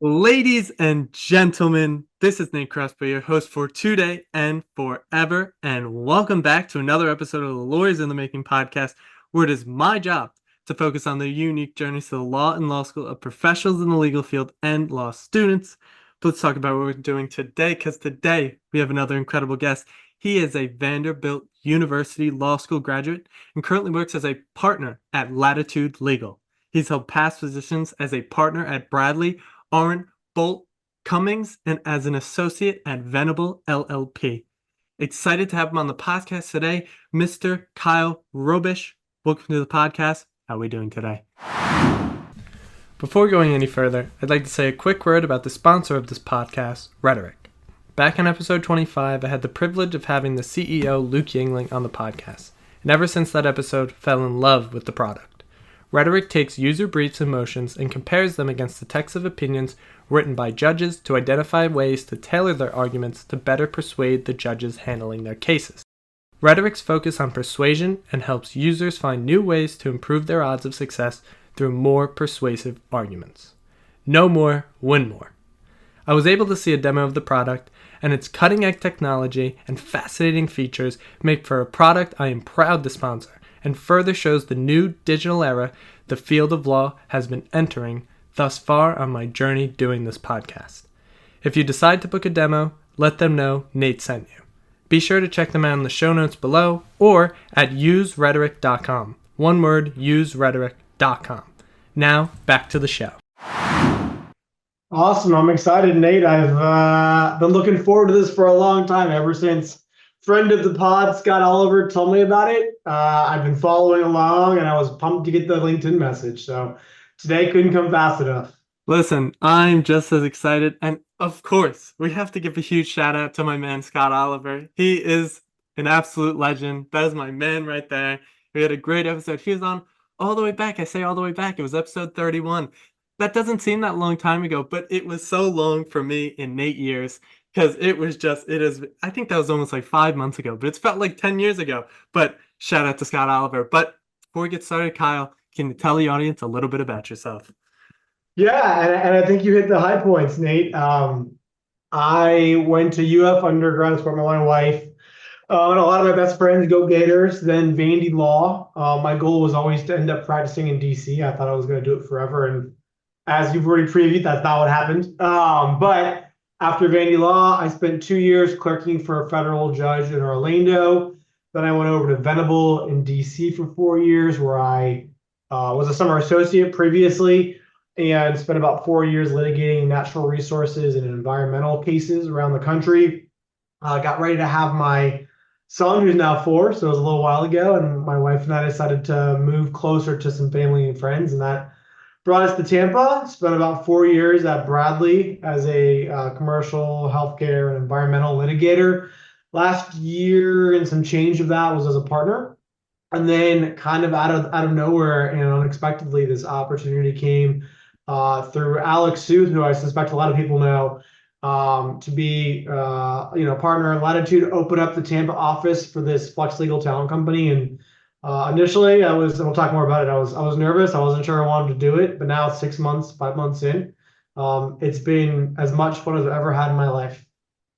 Ladies and gentlemen, this is Nate Crespo, your host for today and forever, and welcome back to another episode of the Lawyers in the Making podcast, where it is my job to focus on the unique journeys to the law and law school of professionals in the legal field and law students. But let's talk about what we're doing today, because today we have another incredible guest. He is a Vanderbilt University Law School graduate and currently works as a partner at Latitude Legal. He's held past positions as a partner at Bradley, Arndt, Bolt, Cummings, and as an associate at Venable LLP. Excited to have him on the podcast today, Mr. Kyle Robisch. Welcome to the podcast. How are we doing today? Before going any further, I'd like to say a quick word about the sponsor of this podcast, Rhetoric. Back in episode 25, I had the privilege of having the CEO, Luke Yingling, on the podcast, and ever since that episode, fell in love with the product. Rhetoric takes user briefs and motions and compares them against the text of opinions written by judges to identify ways to tailor their arguments to better persuade the judges handling their cases. Rhetoric's focus on persuasion and helps users find new ways to improve their odds of success through more persuasive arguments. Know more, win more. I was able to see a demo of the product, and its cutting-edge technology and fascinating features make for a product I am proud to sponsor, and further shows the new digital era the field of law has been entering thus far on my journey doing this podcast. If you decide to book a demo, let them know Nate sent you. Be sure to check them out in the show notes below or at userhetoric.com. One word, userhetoric.com. Now, back to the show. Awesome. I'm excited, Nate. I've been looking forward to this for a long time, ever since friend of the pod, Scott Oliver, told me about it. I've been following along, and I was pumped to get the LinkedIn message. So today couldn't come fast enough. Listen, I'm just as excited. And of course, we have to give a huge shout out to my man, Scott Oliver. He is an absolute legend. That is my man right there. We had a great episode. He was on all the way back. I say all the way back. It was episode 31. That doesn't seem that long time ago, but it was so long for me in Nate years. Because I think that was almost like 5 months ago, but it's felt like 10 years ago. But shout out to Scott Oliver. But before we get started, Kyle, can you tell the audience a little bit about yourself? Yeah, and I think you hit the high points, Nate. I went to UF undergrad, support my wife. And a lot of my best friends go Gators, then Vandy Law. My goal was always to end up practicing in DC. I thought I was going to do it forever. And as you've already previewed, that's not what happened. But after Vandy Law, I spent 2 years clerking for a federal judge in Orlando. Then I went over to Venable in DC for 4 years, where I was a summer associate previously and spent about 4 years litigating natural resources and environmental cases around the country. Got ready to have my son, who's now 4, so it was a little while ago, and my wife and I decided to move closer to some family and friends, and that brought us to Tampa. Spent about 4 years at Bradley as a commercial healthcare and environmental litigator. Last year and some change of that was as a partner. And then kind of out of nowhere and unexpectedly, this opportunity came through Alex Sooth, who I suspect a lot of people know, to be partner at Latitude, open up the Tampa office for this Flex Legal talent company. And initially, and we'll talk more about it, I was nervous. I wasn't sure I wanted to do it, but now 6 months, 5 months in, it's been as much fun as I've ever had in my life.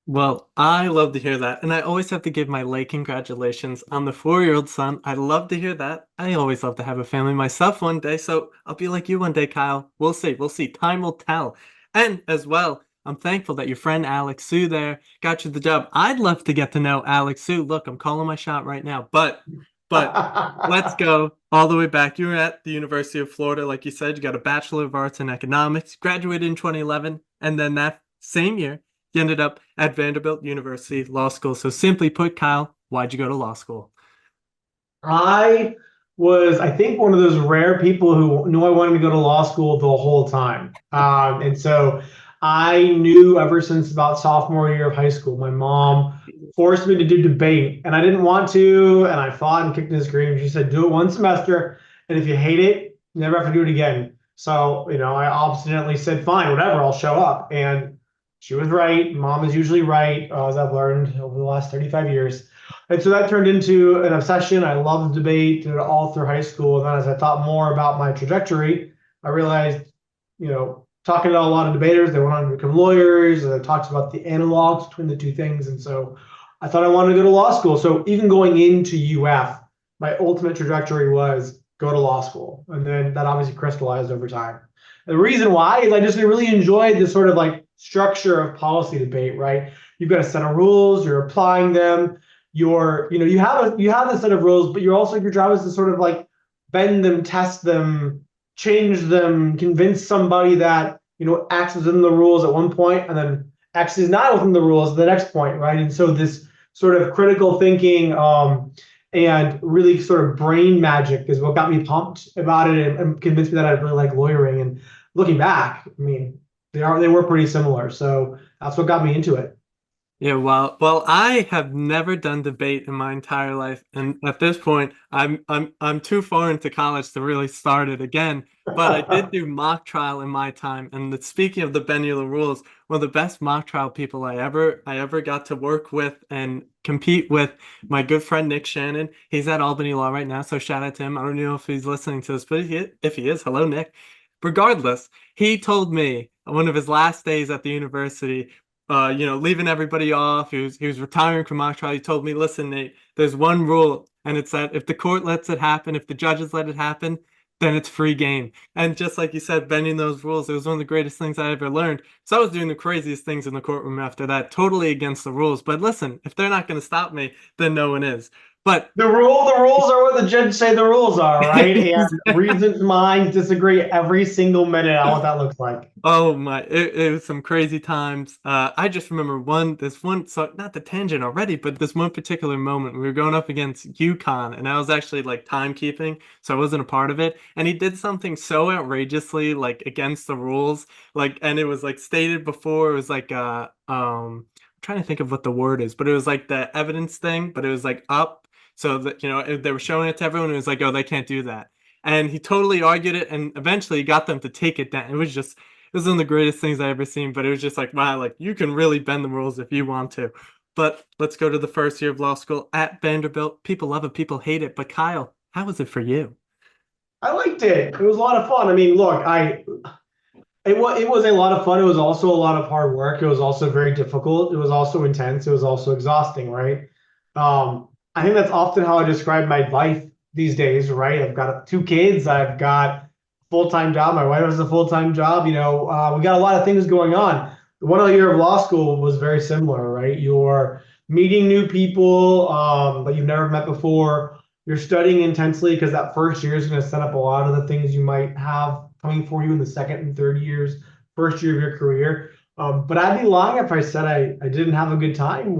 Well, I love to hear that. And I always have to give my late congratulations on the 4-year-old son. I love to hear that. I always love to have a family myself one day. So I'll be like you one day, Kyle. We'll see. We'll see. Time will tell. And as well, I'm thankful that your friend Alex Sue there got you the job. I'd love to get to know Alex Sue. Look, I'm calling my shot right now. But let's go all the way back. You were at the University of Florida, like you said. You got a Bachelor of Arts in Economics, graduated in 2011, and then that same year, you ended up at Vanderbilt University Law School. So simply put, Kyle, why'd you go to law school? I was, I think, one of those rare people who knew I wanted to go to law school the whole time. And so I knew ever since about sophomore year of high school, my mom forced me to do debate, and I didn't want to, and I fought and kicked and screamed. She said, do it one semester, and if you hate it, you never have to do it again. So, I obstinately said, fine, whatever, I'll show up. And she was right. Mom is usually right, as I've learned over the last 35 years. And so that turned into an obsession. I loved debate, did it all through high school. And then as I thought more about my trajectory, I realized, talking to a lot of debaters. They went on to become lawyers. And talks about the analogs between the two things. And so I thought I wanted to go to law school. So even going into UF, my ultimate trajectory was go to law school. And then that obviously crystallized over time. The reason why is I just really enjoyed this sort of like structure of policy debate, right? You've got a set of rules, you're applying them, you have a set of rules, but you're also your job is to sort of like bend them, test them, change them, convince somebody that X is within the rules at one point, and then X is not within the rules at the next point, right? And so this sort of critical thinking and really sort of brain magic is what got me pumped about it and convinced me that I really like lawyering. And looking back, I mean, they were pretty similar. So that's what got me into it. Yeah, well, I have never done debate in my entire life, and at this point, I'm too far into college to really start it again. But I did do mock trial in my time, and speaking of the bending of the rules, one of the best mock trial people I ever got to work with and compete with, my good friend Nick Shannon. He's at Albany Law right now, so shout out to him. I don't know if he's listening to this, but if he is, hello Nick. Regardless, he told me one of his last days at the university, leaving everybody off. He was retiring from mock trial. He told me, listen, Nate, there's one rule, and it's that if the court lets it happen, if the judges let it happen, then it's free game. And just like you said, bending those rules, it was one of the greatest things I ever learned. So I was doing the craziest things in the courtroom after that, totally against the rules. But listen, if they're not going to stop me, then no one is. But The rules are what the judge say the rules are, right? And reasons minds disagree every single minute on what that looks like. oh my, it was some crazy times. I just remember so not the tangent already, but this one particular moment we were going up against UConn, and I was actually like timekeeping, so I wasn't a part of it. And he did something so outrageously like against the rules, like, and it was like stated before, it was like I'm trying to think of what the word is, but it was like the evidence thing, but it was like up, so that they were showing it to everyone, and it was like, oh, they can't do that. And he totally argued it, and eventually got them to take it down. It was one of the greatest things I ever seen, but it was just like, wow, like you can really bend the rules if you want to. But let's go to the first year of law school at Vanderbilt. People love it, people hate it. But Kyle, how was it for you? I liked it. It was a lot of fun. I mean, look, it was a lot of fun. It was also a lot of hard work. It was also very difficult. It was also intense. It was also exhausting, right? I think that's often how I describe my life these days, right? I've got two kids. I've got a full-time job. My wife has a full-time job. We got a lot of things going on. The 1 year of law school was very similar, right? You're meeting new people that you've never met before. You're studying intensely because that first year is going to set up a lot of the things you might have coming for you in the second and third years, first year of your career. But I'd be lying if I said I didn't have a good time.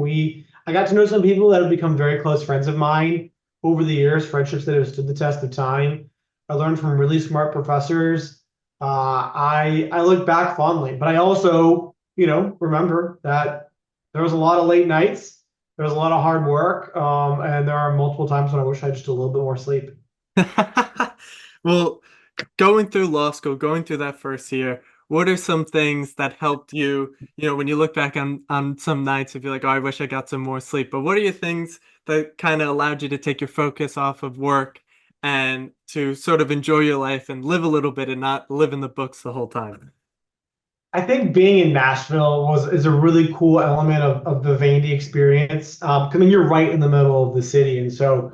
I got to know some people that have become very close friends of mine over the years, friendships that have stood the test of time. I learned from really smart professors. I look back fondly, but I also, remember that there was a lot of late nights. There was a lot of hard work, and there are multiple times when I wish I had just a little bit more sleep. Well, going through law school, going through that first year, what are some things that helped you, when you look back on some nights, if you're like, oh, I wish I got some more sleep, but what are your things that kind of allowed you to take your focus off of work and to sort of enjoy your life and live a little bit and not live in the books the whole time? I think being in Nashville is a really cool element of the Vandy experience. I mean, you're right in the middle of the city, and so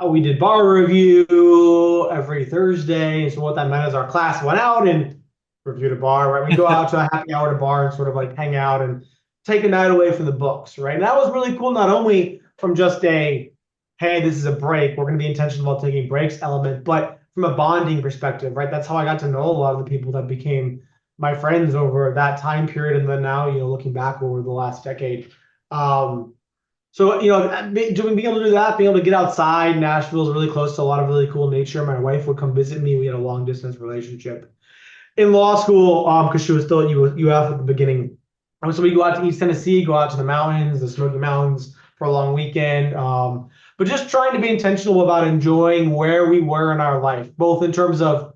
we did bar review every Thursday. And so what that meant is our class went out and reviewed a bar. Right, we go out to a happy hour to bar and sort of like hang out and take a night away from the books. Right, and that was really cool. Not only from just a hey, this is a break. We're going to be intentional about taking breaks element, but from a bonding perspective. Right, that's how I got to know a lot of the people that became my friends over that time period, and then now, looking back over the last decade. So, being able to do that, being able to get outside, Nashville is really close to a lot of really cool nature. My wife would come visit me. We had a long distance relationship. In law school, because she was still at UF at the beginning. So we go out to East Tennessee, go out to the mountains, the Smoky Mountains for a long weekend. But just trying to be intentional about enjoying where we were in our life, both in terms of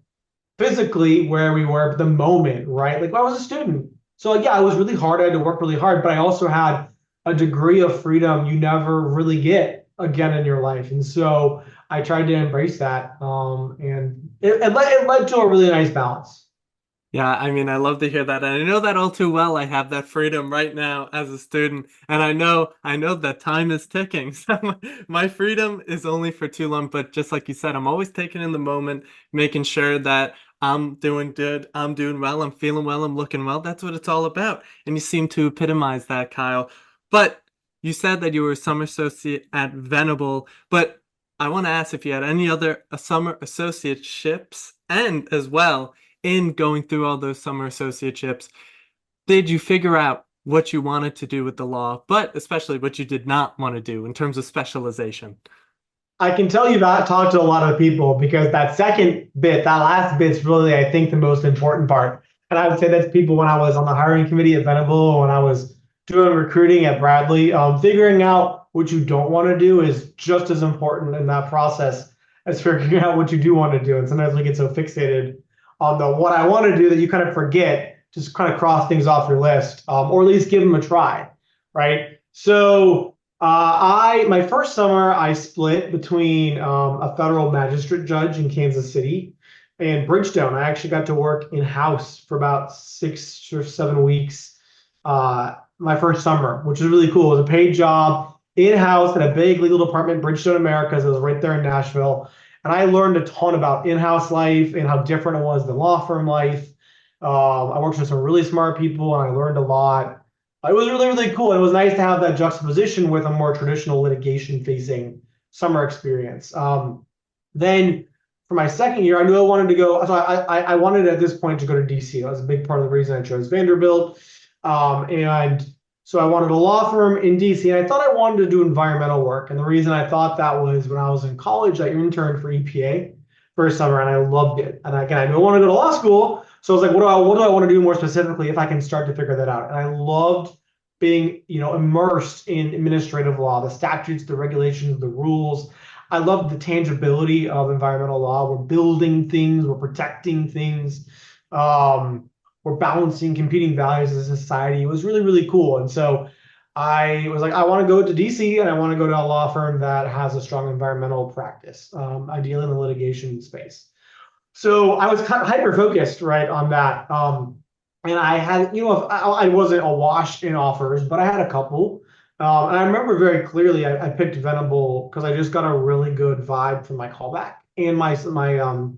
physically where we were at the moment, right? Like I was a student. So yeah, it was really hard. I had to work really hard, but I also had a degree of freedom you never really get again in your life. And so I tried to embrace that. And it led to a really nice balance. Yeah, I mean, I love to hear that. And I know that all too well. I have that freedom right now as a student. And I know that time is ticking. So my freedom is only for too long. But just like you said, I'm always taking in the moment, making sure that I'm doing good, I'm doing well, I'm feeling well, I'm looking well. That's what it's all about. And you seem to epitomize that, Kyle. But you said that you were a summer associate at Venable, but I want to ask if you had any other summer associateships and as well in going through all those summer associateships, did you figure out what you wanted to do with the law, but especially what you did not want to do in terms of specialization? I can tell you that I talked to a lot of people because that second bit, that last bit's really, I think, the most important part. And I would say that's people when I was on the hiring committee at Venable, when I was doing recruiting at Bradley. Figuring out what you don't want to do is just as important in that process as figuring out what you do want to do. And sometimes we get so fixated on the what I want to do that you kind of forget, just kind of cross things off your list, or at least give them a try, right? So my first summer I split between a federal magistrate judge in Kansas City and Bridgestone. I actually got to work in house for about 6 or 7 weeks my first summer, which was really cool. It was a paid job in house in a big legal department, Bridgestone Americas. It was right there in Nashville, and I learned a ton about in-house life and how different it was than law firm life. I worked with some really smart people, and I learned a lot. It was really, really cool. And it was nice to have that juxtaposition with a more traditional litigation facing summer experience. Then for my second year, I knew I wanted to go. So I wanted at this point to go to DC. That was a big part of the reason I chose Vanderbilt. And so I wanted a law firm in DC. And I thought I wanted to do environmental work. And the reason I thought that was when I was in college, I interned for EPA for a summer and I loved it. And again, I knew I wanted to go to law school. So I was like, what do I want to do more specifically if I can start to figure that out? And I loved being, immersed in administrative law, the statutes, the regulations, the rules. I loved the tangibility of environmental law. We're building things, we're protecting things, we're balancing competing values as a society. It was really, really cool. And so I was like, I want to go to DC and I want to go to a law firm that has a strong environmental practice, ideally in the litigation space. So I was kind of hyper focused, right, on that. And I had, I wasn't awash in offers, but I had a couple. And I remember very clearly I picked Venable because I just got a really good vibe from my callback and my summer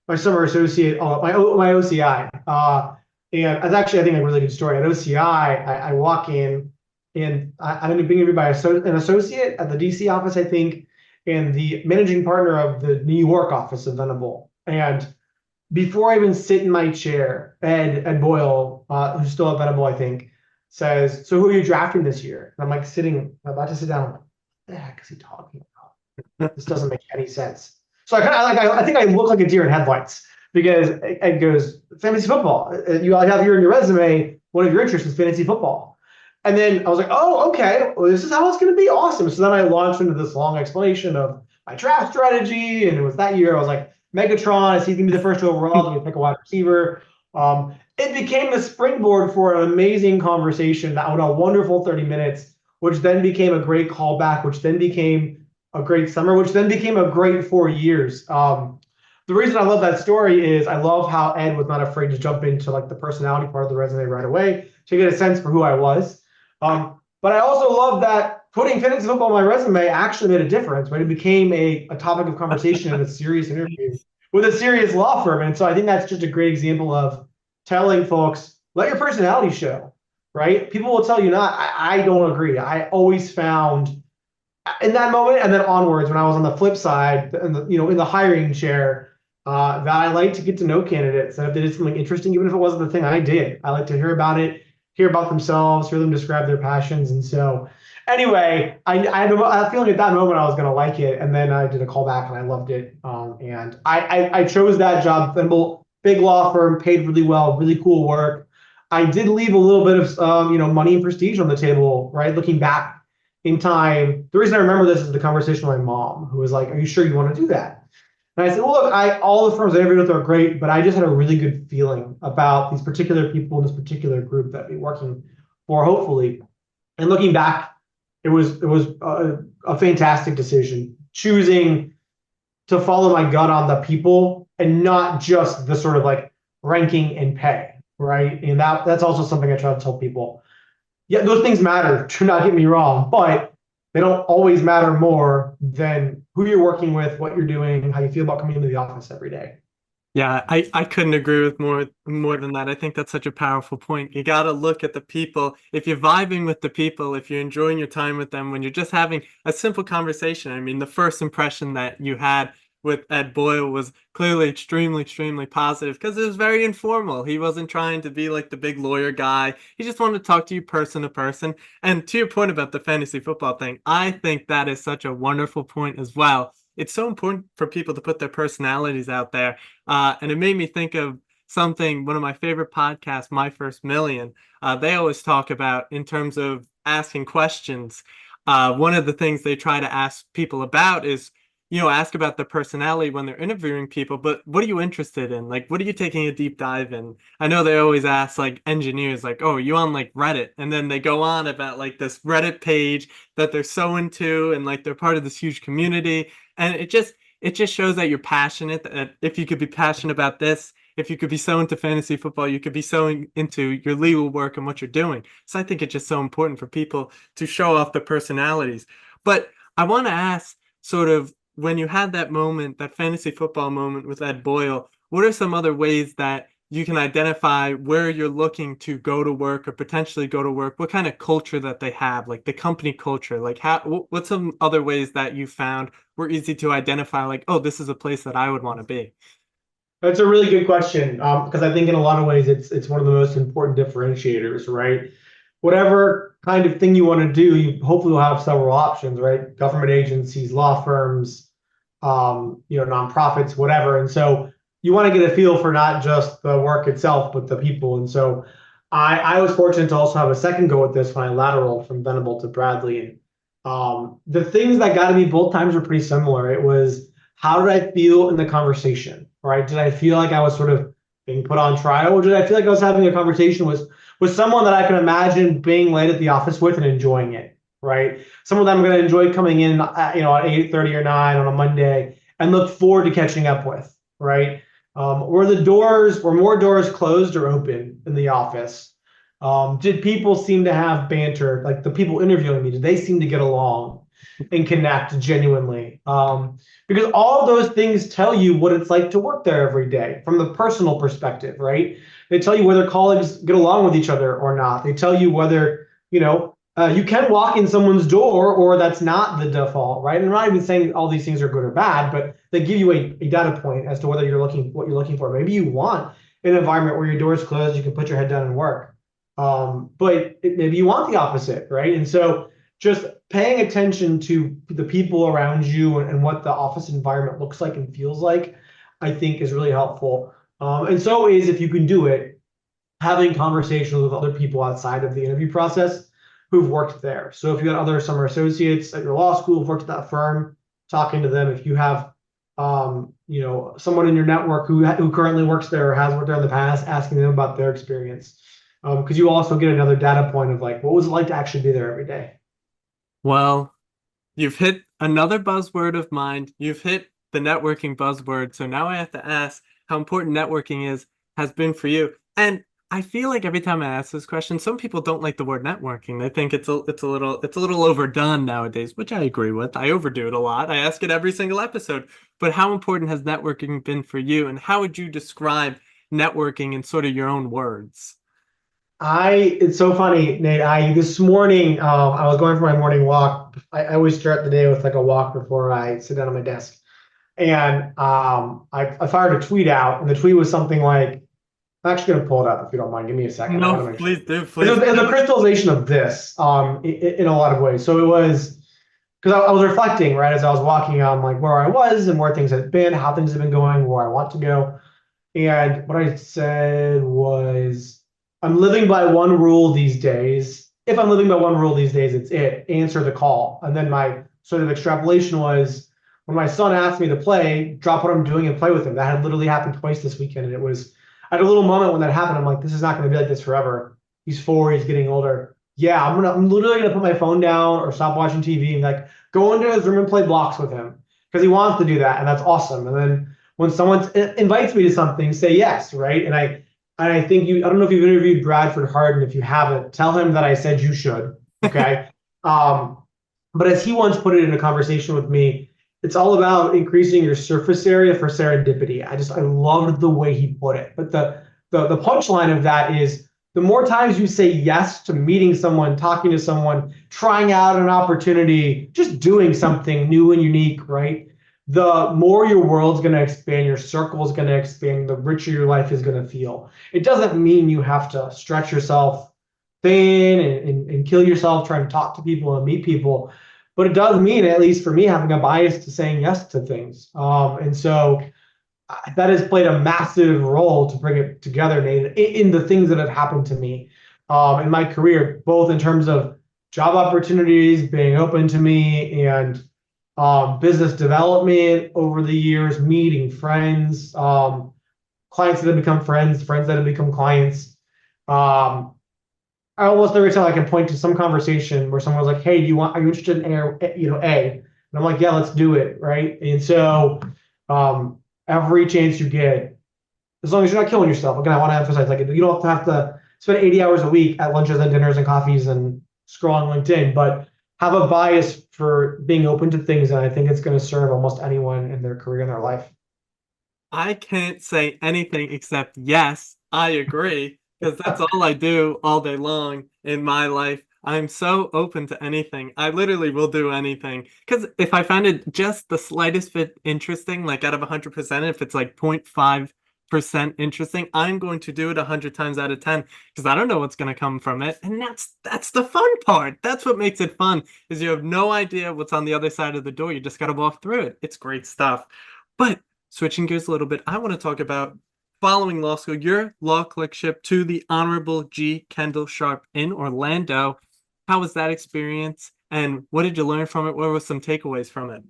associate, my OCI. And it's actually, I think, a really good story. At OCI, I walk in and I ended up being interviewed by an associate at the DC office, I think, and the managing partner of the New York office of Venable. And before I even sit in my chair, Ed Boyle, who's still at Venable, I think, says, "So who are you drafting this year?" And I'm like I'm about to sit down. I'm like, what the heck is he talking about? This doesn't make any sense. So I think I look like a deer in headlights because it goes fantasy football. You have here in your resume, one of your interests is fantasy football. And then I was like, oh, okay, well, this is how it's going to be. Awesome. So then I launched into this long explanation of my draft strategy. And it was that year I was like, Megatron, is he going to be the first overall? Do we pick a wide receiver? It became the springboard for an amazing conversation that went a wonderful 30 minutes, which then became a great callback, which then became a great summer, which then became a great 4 years. The reason I love that story is I love how Ed was not afraid to jump into like the personality part of the resume right away to get a sense for who I was. But I also love that putting fantasy football on my resume actually made a difference, right? It became a topic of conversation in a serious interview with a serious law firm. And so I think that's just a great example of telling folks, let your personality show, right? People will tell you not. I don't agree. I always found in that moment and then onwards when I was on the flip side, in the hiring chair, that I like to get to know candidates. And if they did something interesting, even if it wasn't the thing I did, I like to hear about it, hear about themselves, hear them describe their passions. And so anyway, I had a feeling at that moment I was going to like it. And then I did a callback and I loved it. And I chose that job. Thimble, big law firm, paid really well, really cool work. I did leave a little bit of money and prestige on the table, right? Looking back in time. The reason I remember this is the conversation with my mom, who was like, "Are you sure you want to do that?" And I said, "Well, look, all the firms I interviewed with are great, but I just had a really good feeling about these particular people in this particular group that we're working for, hopefully." And looking back, it was a fantastic decision, choosing to follow my gut on the people and not just the sort of like ranking, and pay, right? And that's also something I try to tell people. Yeah, those things matter, do not get me wrong, but they don't always matter more than who you're working with, what you're doing, how you feel about coming into the office every day. Yeah, I couldn't agree with more than that. I think that's such a powerful point. You got to look at the people. If you're vibing with the people, if you're enjoying your time with them, when you're just having a simple conversation. I mean, the first impression that you had with Ed Boyle was clearly extremely, extremely positive because it was very informal. He wasn't trying to be like the big lawyer guy. He just wanted to talk to you person to person. And to your point about the fantasy football thing, I think that is such a wonderful point as well. It's so important for people to put their personalities out there, and it made me think of something, one of my favorite podcasts, My First Million. They always talk about in terms of asking questions. One of the things they try to ask people about is, ask about their personality when they're interviewing people, but what are you interested in? Like, what are you taking a deep dive in? I know they always ask like engineers, like, oh, are you on like Reddit? And then they go on about like this Reddit page that they're so into and like they're part of this huge community. And it just shows that you're passionate, that if you could be passionate about this, if you could be so into fantasy football, you could be so into your legal work and what you're doing. So I think it's just so important for people to show off their personalities. But I want to ask, sort of, when you had that moment, that fantasy football moment with Ed Boyle, what are some other ways that you can identify where you're looking to go to work or potentially go to work, what kind of culture that they have, like the company culture, like what's some other ways that you found were easy to identify, like, oh, this is a place that I would want to be? That's a really good question, because I think in a lot of ways it's one of the most important differentiators, right? Whatever kind of thing you want to do, you hopefully will have several options, right? Government agencies, law firms, nonprofits, whatever. And so you want to get a feel for not just the work itself, but the people. And so I was fortunate to also have a second go at this when I lateraled from Vanderbilt to Bradley. And the things that got to me both times were pretty similar. It was, how did I feel in the conversation, right? Did I feel like I was sort of being put on trial, or did I feel like I was having a conversation with someone that I can imagine being late at the office with and enjoying it, right? Someone that I'm going to enjoy coming in, at 8:30 or 9 on a Monday and look forward to catching up with, right? Were more doors closed or open in the office? Did people seem to have banter? Like the people interviewing me, did they seem to get along and connect genuinely? Because all of those things tell you what it's like to work there every day from the personal perspective, right? They tell you whether colleagues get along with each other or not. They tell you whether, you can walk in someone's door or that's not the default, right? And I'm not even saying all these things are good or bad, but they give you a data point as to whether what you're looking for. Maybe you want an environment where your door is closed, you can put your head down and work. Maybe you want the opposite, right? And so just paying attention to the people around you and what the office environment looks like and feels like, I think is really helpful. And so is, if you can do it, having conversations with other people outside of the interview process who've worked there. So if you got other summer associates at your law school who've worked at that firm, talking to them. If you have, someone in your network who currently works there or has worked there in the past, asking them about their experience. Because you also get another data point of like, what was it like to actually be there every day? Well, you've hit another buzzword of mine. You've hit the networking buzzword. So now I have to ask how important networking has been for you. And I feel like every time I ask this question, some people don't like the word networking. They think it's a little overdone nowadays, which I agree with. I overdo it a lot. I ask it every single episode. But how important has networking been for you? And how would you describe networking in sort of your own words? It's so funny, Nate. This morning, I was going for my morning walk. I always start the day with like a walk before I sit down at my desk. And I fired a tweet out, and the tweet was something like, I'm actually going to pull it up if you don't mind. Give me a second. I want No, to make sure. please do, It please was do. a crystallization of this in a lot of ways. So it was because I was reflecting, right, as I was walking on like where I was and where things have been, how things have been going, where I want to go. And what I said was, I'm living by one rule these days. If I'm living by one rule these days, it's answer the call. And then my sort of extrapolation was, when my son asked me to play, drop what I'm doing and play with him. That had literally happened twice this weekend. And I had a little moment when that happened. I'm like, this is not going to be like this forever. He's 4, he's getting older. Yeah, I'm literally going to put my phone down or stop watching TV and like go into his room and play blocks with him because he wants to do that. And that's awesome. And then when someone invites me to something, say yes, right? And I think I don't know if you've interviewed Bradford Harden. If you haven't, tell him that I said you should. Okay. um, but as he once put it in a conversation with me, it's all about increasing your surface area for serendipity. I loved the way he put it. But the punchline of that is the more times you say yes to meeting someone, talking to someone, trying out an opportunity, just doing something new and unique, right? The more your world's going to expand, your circle is going to expand, the richer your life is going to feel. It doesn't mean you have to stretch yourself thin and kill yourself trying to talk to people and meet people. But it does mean, at least for me, having a bias to saying yes to things. And so that has played a massive role to bring it together, Nate, in the things that have happened to me in my career, both in terms of job opportunities being open to me and business development over the years, meeting friends, clients that have become friends, friends that have become clients. Um, I almost every time I can point to some conversation where someone was like, "Hey, are you interested in A?" And I'm like, "Yeah, let's do it." Right. And so um, every chance you get, as long as you're not killing yourself. Again, I want to emphasize, like, you don't have to spend 80 hours a week at lunches and dinners and coffees and scroll on LinkedIn, but have a bias for being open to things. And I think it's going to serve almost anyone in their career and their life. I can't say anything except yes, I agree, because that's all I do all day long in my life. I'm so open to anything. I literally will do anything. Because if I find it just the slightest bit interesting, like out of 100%, if it's like 0.5% interesting, I'm going to do it 100 times out of 10 because I don't know what's going to come from it. And that's the fun part. That's what makes it fun, is you have no idea what's on the other side of the door. You just got to walk through it. It's great stuff. But switching gears a little bit, I want to talk about following law school, your law clerkship to the Honorable G. Kendall Sharp in Orlando. How was that experience? And what did you learn from it? What were some takeaways from it?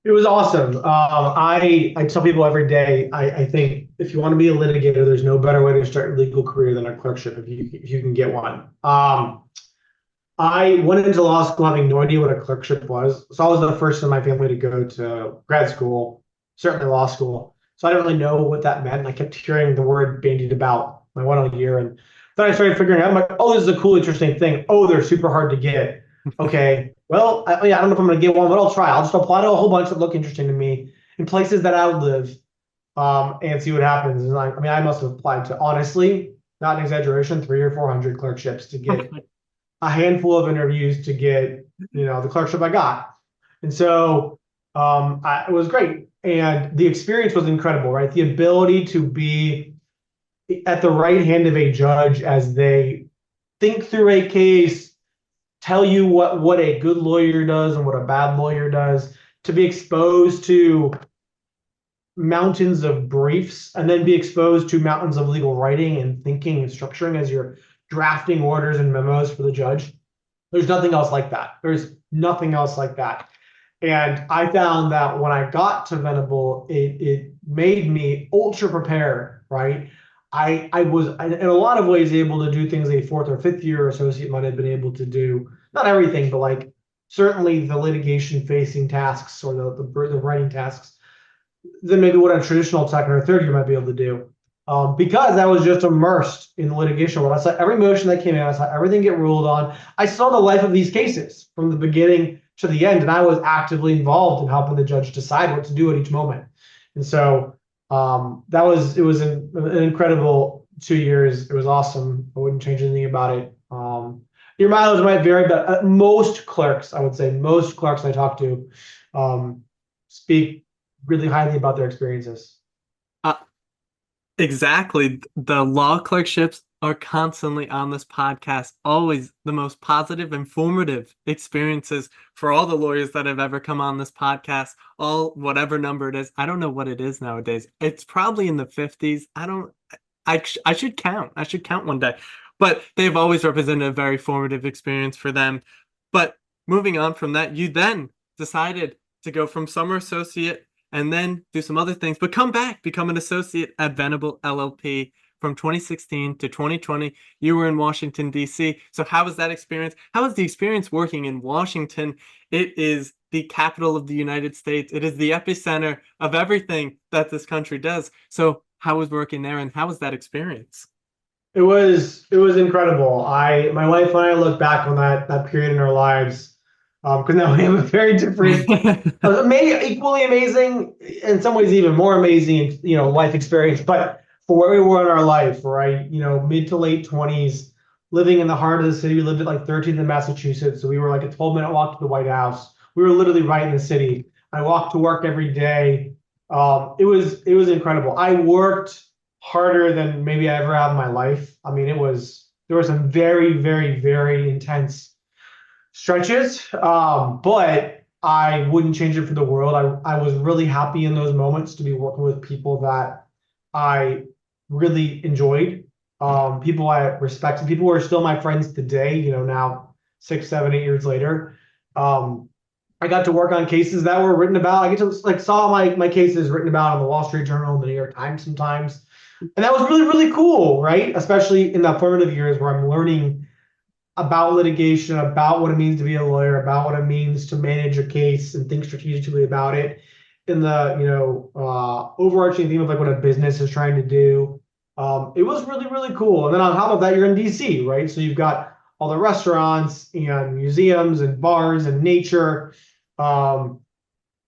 It was awesome. I tell people every day, I think if you want to be a litigator, there's no better way to start your legal career than a clerkship if you can get one. I went into law school having no idea what a clerkship was. So I was the first in my family to go to grad school, certainly law school. So I didn't really know what that meant. And I kept hearing the word bandied about my 1 year. And then I started figuring out, I'm like, oh, this is a cool, interesting thing. Oh, they're super hard to get. Okay, well, yeah, I don't know if I'm going to get one, but I'll try. I'll just apply to a whole bunch that look interesting to me in places that I would live and see what happens. And I must have applied to, honestly, not an exaggeration, 300 or 400 clerkships to get a handful of interviews to get, the clerkship I got. And so it was great. And the experience was incredible, right? The ability to be at the right hand of a judge as they think through a case, tell you what a good lawyer does and what a bad lawyer does, to be exposed to mountains of briefs and then be exposed to mountains of legal writing and thinking and structuring as you're drafting orders and memos for the judge. There's nothing else like that. There's nothing else like that. And I found that when I got to Venable, it made me ultra prepared, right? I was in a lot of ways able to do things a fourth or fifth year associate might have been able to do. Not everything, but like certainly the litigation facing tasks or the writing tasks than maybe what a traditional second or third year might be able to do. Because I was just immersed in the litigation world. I saw every motion that came in. I saw everything get ruled on. I saw the life of these cases from the beginning to the end, and I was actively involved in helping the judge decide what to do at each moment. And so it was an incredible 2 years. It was awesome. I wouldn't change anything about it. Your mileage might vary, but most clerks, I would say, most clerks I talk to speak really highly about their experiences. Uh, exactly. The law clerkships are constantly on this podcast, always the most positive, informative experiences for all the lawyers that have ever come on this podcast, all whatever number it is. I don't know what it is nowadays. It's probably in the 50s. I should count. I should count one day. But they've always represented a very formative experience for them. But moving on from that, you then decided to go from summer associate and then do some other things, but come back, become an associate at Venable LLP. from 2016 to 2020. You were in Washington, D.C. So how was that experience? How was the experience working in Washington? It is the capital of the United States. It is the epicenter of everything that this country does. So how was working there, and how was that experience? It was incredible. My wife and I look back on that period in our lives, because now we have a very different, maybe equally amazing, in some ways even more amazing, life experience. But for where we were in our life, right, mid to late 20s, living in the heart of the city. We lived at like 13th in Massachusetts, so we were like a 12-minute walk to the White House. We were literally right in the city. I walked to work every day. It was incredible. I worked harder than maybe I ever have in my life. I mean, there were some very, very, very intense stretches, but I wouldn't change it for the world. I was really happy in those moments to be working with people that I really enjoyed, people I respected, people who are still my friends today, now 6, 7, 8 years later. I got to work on cases that were written about. I get to like saw my cases written about on the Wall Street Journal, the New York Times sometimes. And that was really, really cool, right? Especially in the formative years where I'm learning about litigation, about what it means to be a lawyer, about what it means to manage a case and think strategically about it. In the overarching theme of like what a business is trying to do. It was really, really cool. And then on top of that, you're in DC, right? So you've got all the restaurants and museums and bars and nature. Um,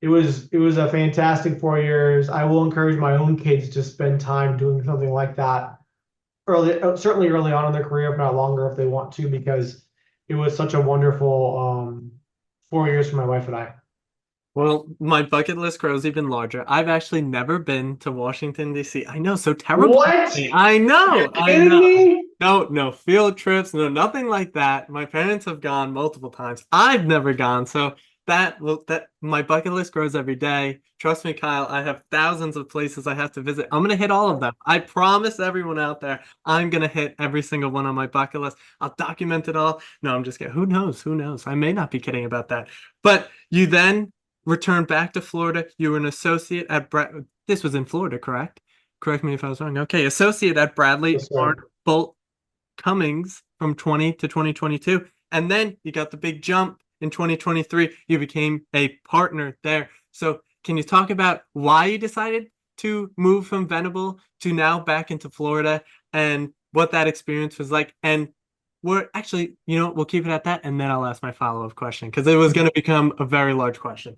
it was a fantastic 4 years. I will encourage my own kids to spend time doing something like that certainly early on in their career, if not longer, if they want to, because it was such a wonderful 4 years for my wife and I. Well, my bucket list grows even larger. I've actually never been to Washington, D.C. I know, so terrible. What? I You're know, I kidding know. me? No, no field trips, no nothing like that. My parents have gone multiple times. I've never gone, so that my bucket list grows every day. Trust me, Kyle, I have thousands of places I have to visit. I'm gonna hit all of them. I promise everyone out there, I'm gonna hit every single one on my bucket list. I'll document it all. No, I'm just kidding. Who knows? Who knows? I may not be kidding about that. But you then returned back to Florida. You were an associate at This was in Florida, correct? Correct me if I was wrong. Okay, associate at Bradley Yes, sir. Arnold Cummings from 20 to 2022. And then you got the big jump in 2023. You became a partner there. So can you talk about why you decided to move from Venable to now back into Florida and what that experience was like? And we're actually, we'll keep it at that. And then I'll ask my follow-up question because it was going to become a very large question.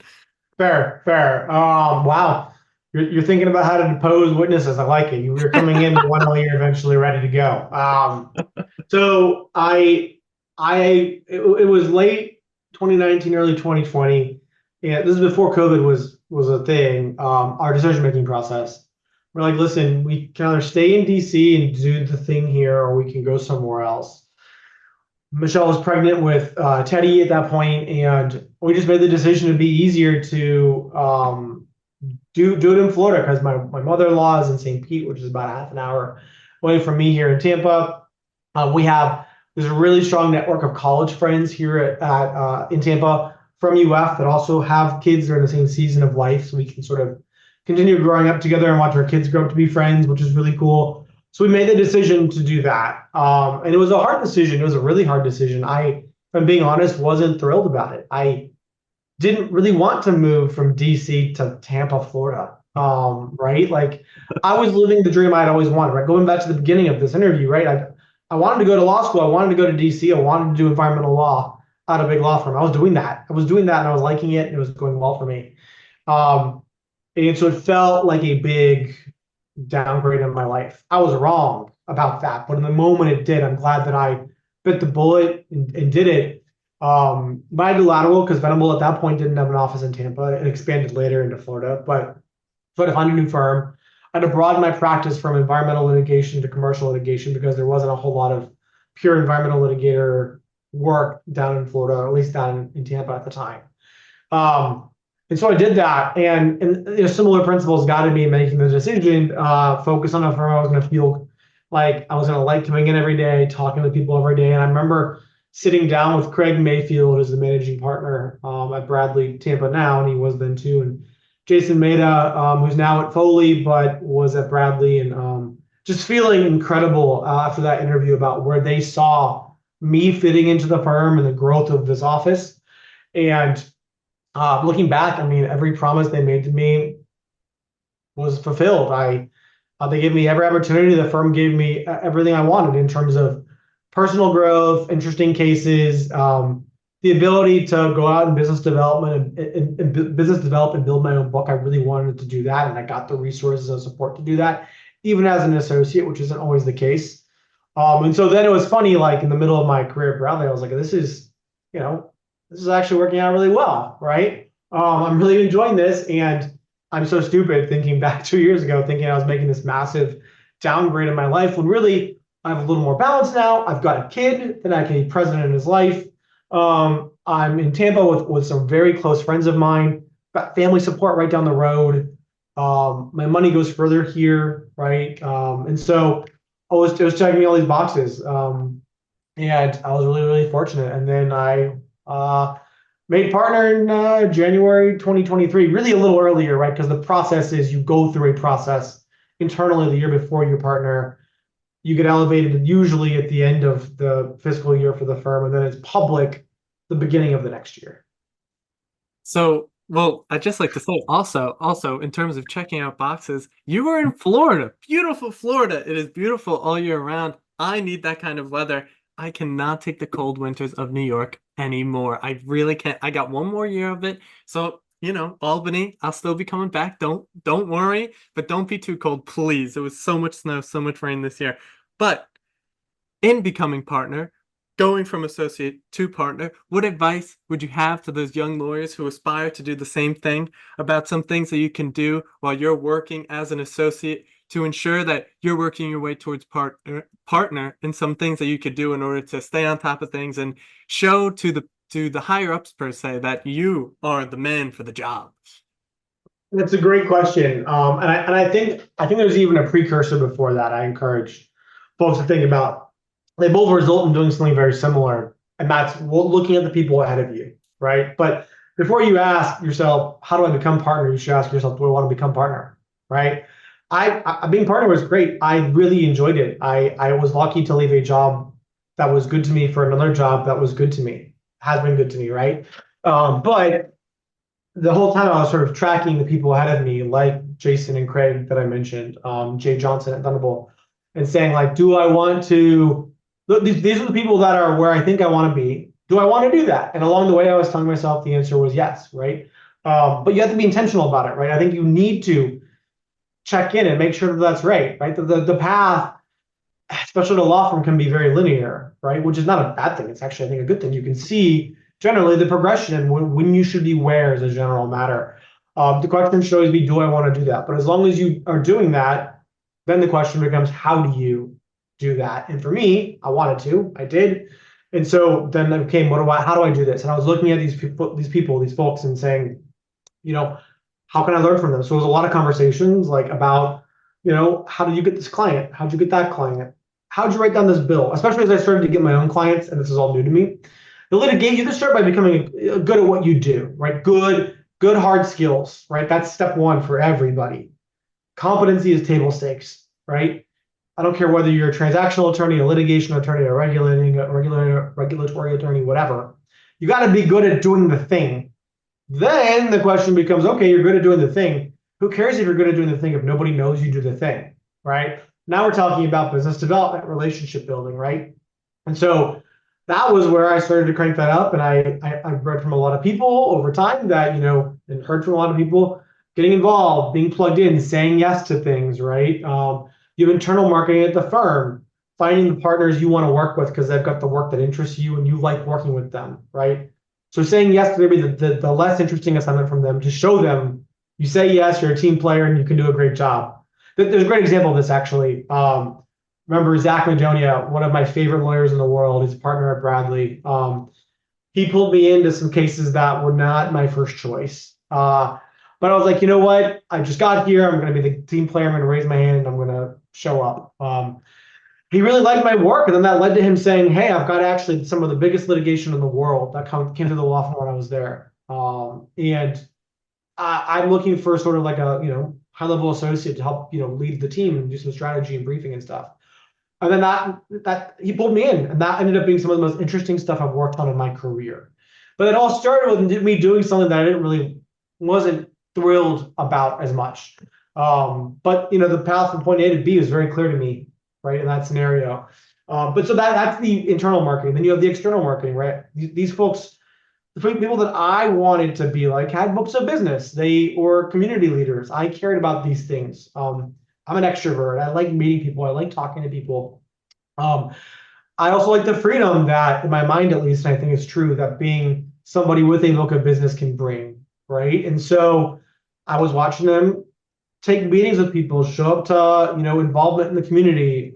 Fair, fair. Wow. You're thinking about how to depose witnesses. I like it. You're coming in with one lawyer eventually ready to go. So it was late 2019, early 2020. Yeah, this is before COVID was a thing. Our decision-making process. We're like, listen, we can either stay in DC and do the thing here, or we can go somewhere else. Michelle was pregnant with Teddy at that point, and we just made the decision to be easier to do it in Florida because my mother-in-law is in St. Pete, which is about a half an hour away from me here in Tampa. There's a really strong network of college friends here in Tampa from UF that also have kids that are in the same season of life, so we can sort of continue growing up together and watch our kids grow up to be friends, which is really cool. So we made the decision to do that. And it was a hard decision. It was a really hard decision. If I'm being honest, wasn't thrilled about it. I didn't really want to move from DC to Tampa, Florida. Right? Like I was living the dream I'd always wanted, right? Going back to the beginning of this interview, right? I wanted to go to law school. I wanted to go to DC. I wanted to do environmental law at a big law firm. I was doing that. And I was liking it and it was going well for me. And so it felt like a big downgrade in my life. I was wrong about that, but in the moment it did. I'm glad that I bit the bullet and did it. But I did lateral because Venable at that point didn't have an office in Tampa. It expanded later into Florida, but so I had to find a new firm. I had to broaden my practice from environmental litigation to commercial litigation because there wasn't a whole lot of pure environmental litigator work down in Florida, or at least down in Tampa at the time. And so I did that, and similar principles guided me in making the decision. Focus on a firm I was going to feel like I was going to like coming in every day, talking to people every day. And I remember sitting down with Craig Mayfield, who's the managing partner at Bradley Tampa now, and he was then too, and Jason Maida, who's now at Foley but was at Bradley, and just feeling incredible after that interview about where they saw me fitting into the firm and the growth of this office. And looking back, I mean, every promise they made to me was fulfilled. They gave me every opportunity. The firm gave me everything I wanted in terms of personal growth, interesting cases, the ability to go out and business development and business develop and build my own book. I really wanted to do that, and I got the resources and support to do that, even as an associate, which isn't always the case. And so then it was funny, like in the middle of my career broadly, I was like, you know, this is actually working out really well, right? I'm really enjoying this, and I'm so stupid thinking back 2 years ago, thinking I was making this massive downgrade in my life when really I have a little more balance now. I've got a kid that I can be present in his life. I'm in Tampa with some very close friends of mine, got family support right down the road. My money goes further here, right? And so it was checking me all these boxes. And I was really, really fortunate. And then I made partner in January 2023, really a little earlier, right? Because the process is you go through a process internally the year before your partner. You get elevated usually at the end of the fiscal year for the firm, and then it's public the beginning of the next year. So, well, I'd just like to say also in terms of checking out boxes, you were in Florida, beautiful Florida. It is beautiful all year round. I need that kind of weather. I cannot take the cold winters of New York anymore. I really can't. I got one more year of it. So, Albany, I'll still be coming back. Don't worry, but don't be too cold, please. It was so much snow, so much rain this year. But in becoming partner, going from associate to partner, what advice would you have to those young lawyers who aspire to do the same thing about some things that you can do while you're working as an associate to ensure that you're working your way towards partner and some things that you could do in order to stay on top of things and show to the higher ups per se that you are the man for the job? That's a great question. And I think there's even a precursor before that. I encourage folks to think about. They both result in doing something very similar, and that's looking at the people ahead of you, right? But before you ask yourself, how do I become partner? You should ask yourself, do I want to become partner, right? Being partner was great. I really enjoyed it. I was lucky to leave a job that was good to me for another job that was good to me, has been good to me, right? But the whole time I was sort of tracking the people ahead of me, like Jason and Craig that I mentioned, Jay Johnson at Thunderbolt, and saying like, do I want to? These are the people that are where I think I want to be. Do I want to do that? And along the way, I was telling myself the answer was yes, right? But you have to be intentional about it, right? I think you need to check in and make sure that that's right, right? The path, especially to law firm, can be very linear, right? Which is not a bad thing. It's actually, I think, a good thing. You can see generally the progression and when you should be where as a general matter. The question should always be, do I want to do that? But as long as you are doing that, then the question becomes, how do you do that? And for me, I wanted to, I did. And so then it came, how do I do this? And I was looking at these people, these folks and saying, how can I learn from them? So it was a lot of conversations like about, how did you get this client? How'd you get that client? How'd you write down this bill? Especially as I started to get my own clients, and this is all new to me. The litigation, you can start by becoming good at what you do, right? Good hard skills, right? That's step one for everybody. Competency is table stakes, right? I don't care whether you're a transactional attorney, a litigation attorney, a regulatory attorney, whatever. You got to be good at doing the thing. Then the question becomes, okay, you're good at doing the thing. Who cares if you're good at doing the thing if nobody knows you do the thing, right? Now we're talking about business development, relationship building, right? And so that was where I started to crank that up. And I've read from a lot of people over time that, and heard from a lot of people getting involved, being plugged in, saying yes to things, right? You have internal marketing at the firm, finding the partners you want to work with because they've got the work that interests you and you like working with them, right? So saying yes to maybe the less interesting assignment from them to show them you say yes, you're a team player and you can do a great job. There's a great example of this actually. Remember Zach Madonia, one of my favorite lawyers in the world, his partner at Bradley. He pulled me into some cases that were not my first choice. But I was like, you know what? I just got here. I'm going to be the team player. I'm going to raise my hand and I'm going to show up. He really liked my work. And then that led to him saying, hey, I've got actually some of the biggest litigation in the world that came to the law firm when I was there. And I'm looking for sort of like a, high-level associate to help, lead the team and do some strategy and briefing and stuff. And then that he pulled me in, and that ended up being some of the most interesting stuff I've worked on in my career. But it all started with me doing something that I wasn't thrilled about as much. But the path from point A to B was very clear to me, right, in that scenario. But so that's the internal marketing. Then you have the external marketing, right? These folks, the people that I wanted to be like, had books of business. They were community leaders. I cared about these things. I'm an extrovert. I like meeting people. I like talking to people. Um, I also like the freedom that, in my mind at least, and I think it's true, that being somebody with a book of business can bring, right? And so I was watching them take meetings with people, show up to, involvement in the community,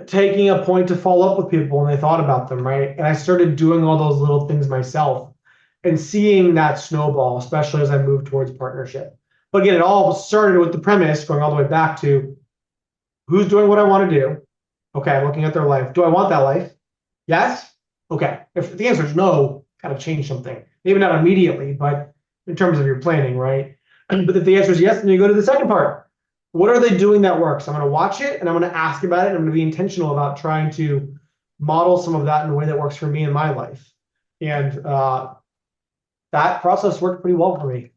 taking a point to follow up with people when they thought about them, right? And I started doing all those little things myself and seeing that snowball, especially as I moved towards partnership. But again, it all started with the premise going all the way back to who's doing what I want to do. Okay, looking at their life. Do I want that life? Yes? Okay. If the answer is no, kind of change something. Maybe not immediately, but in terms of your planning, right? But if the answer is yes, then you go to the second part. What are they doing that works? I'm going to watch it and I'm going to ask about it. And I'm going to be intentional about trying to model some of that in a way that works for me in my life. And that process worked pretty well for me.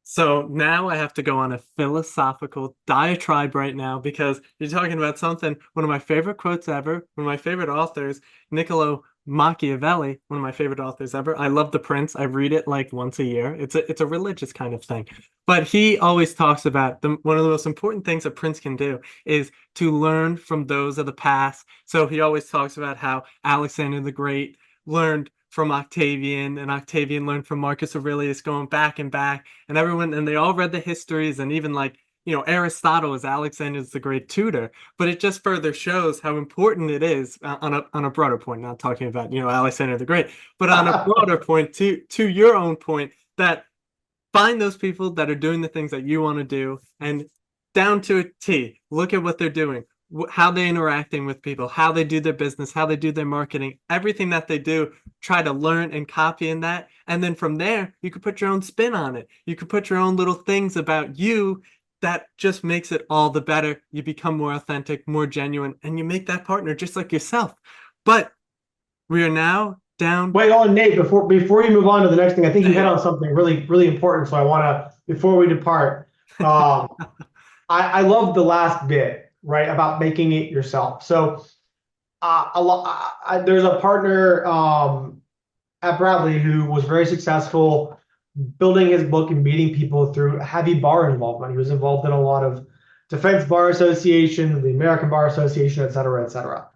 So now I have to go on a philosophical diatribe right now because you're talking about something, one of my favorite quotes ever, one of my favorite authors, Niccolo Machiavelli, one of my favorite authors ever. I love The Prince. I read it like once a year. It's a religious kind of thing. But he always talks about one of the most important things a prince can do is to learn from those of the past. So he always talks about how Alexander the Great learned from Octavian, and Octavian learned from Marcus Aurelius, going back and back, and everyone, and they all read the histories, and even like, Aristotle is Alexander's the great tutor. But it just further shows how important it is on a broader point, not talking about, Alexander the Great, but on a broader point, to your own point, that find those people that are doing the things that you want to do, and down to a T, look at what they're doing, how they're interacting with people, how they do their business, how they do their marketing, everything that they do, try to learn and copy in that. And then from there, you could put your own spin on it. You could put your own little things about you that just makes it all the better. You become more authentic, more genuine, and you make that partner just like yourself. But we are now down. Wait on, Nate, before you move on to the next thing, I think you hit on something really, really important. So I want to, before we depart, I love the last bit, right, about making it yourself. So there's a partner at Bradley who was very successful building his book and meeting people through heavy bar involvement. He was involved in a lot of defense bar association, the American Bar Association, et cetera, et cetera.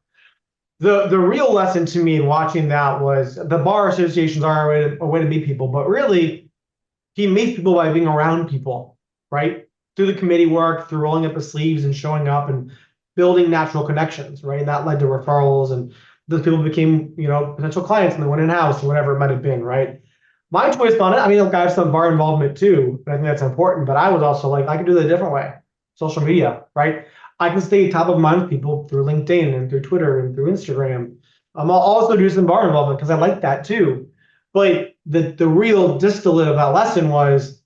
The real lesson to me in watching that was the bar associations are a way to meet people, but really he meets people by being around people, right? Through the committee work, through rolling up his sleeves and showing up and building natural connections, right? And that led to referrals, and those people became, potential clients, and they went in-house or whatever it might have been, right? My twist on it, I mean, look, I have some bar involvement too, but I think that's important. But I was also like, I can do it a different way. Social media, right? I can stay top of mind with people through LinkedIn and through Twitter and through Instagram. I'll also do some bar involvement because I like that too. But the real distillate of that lesson was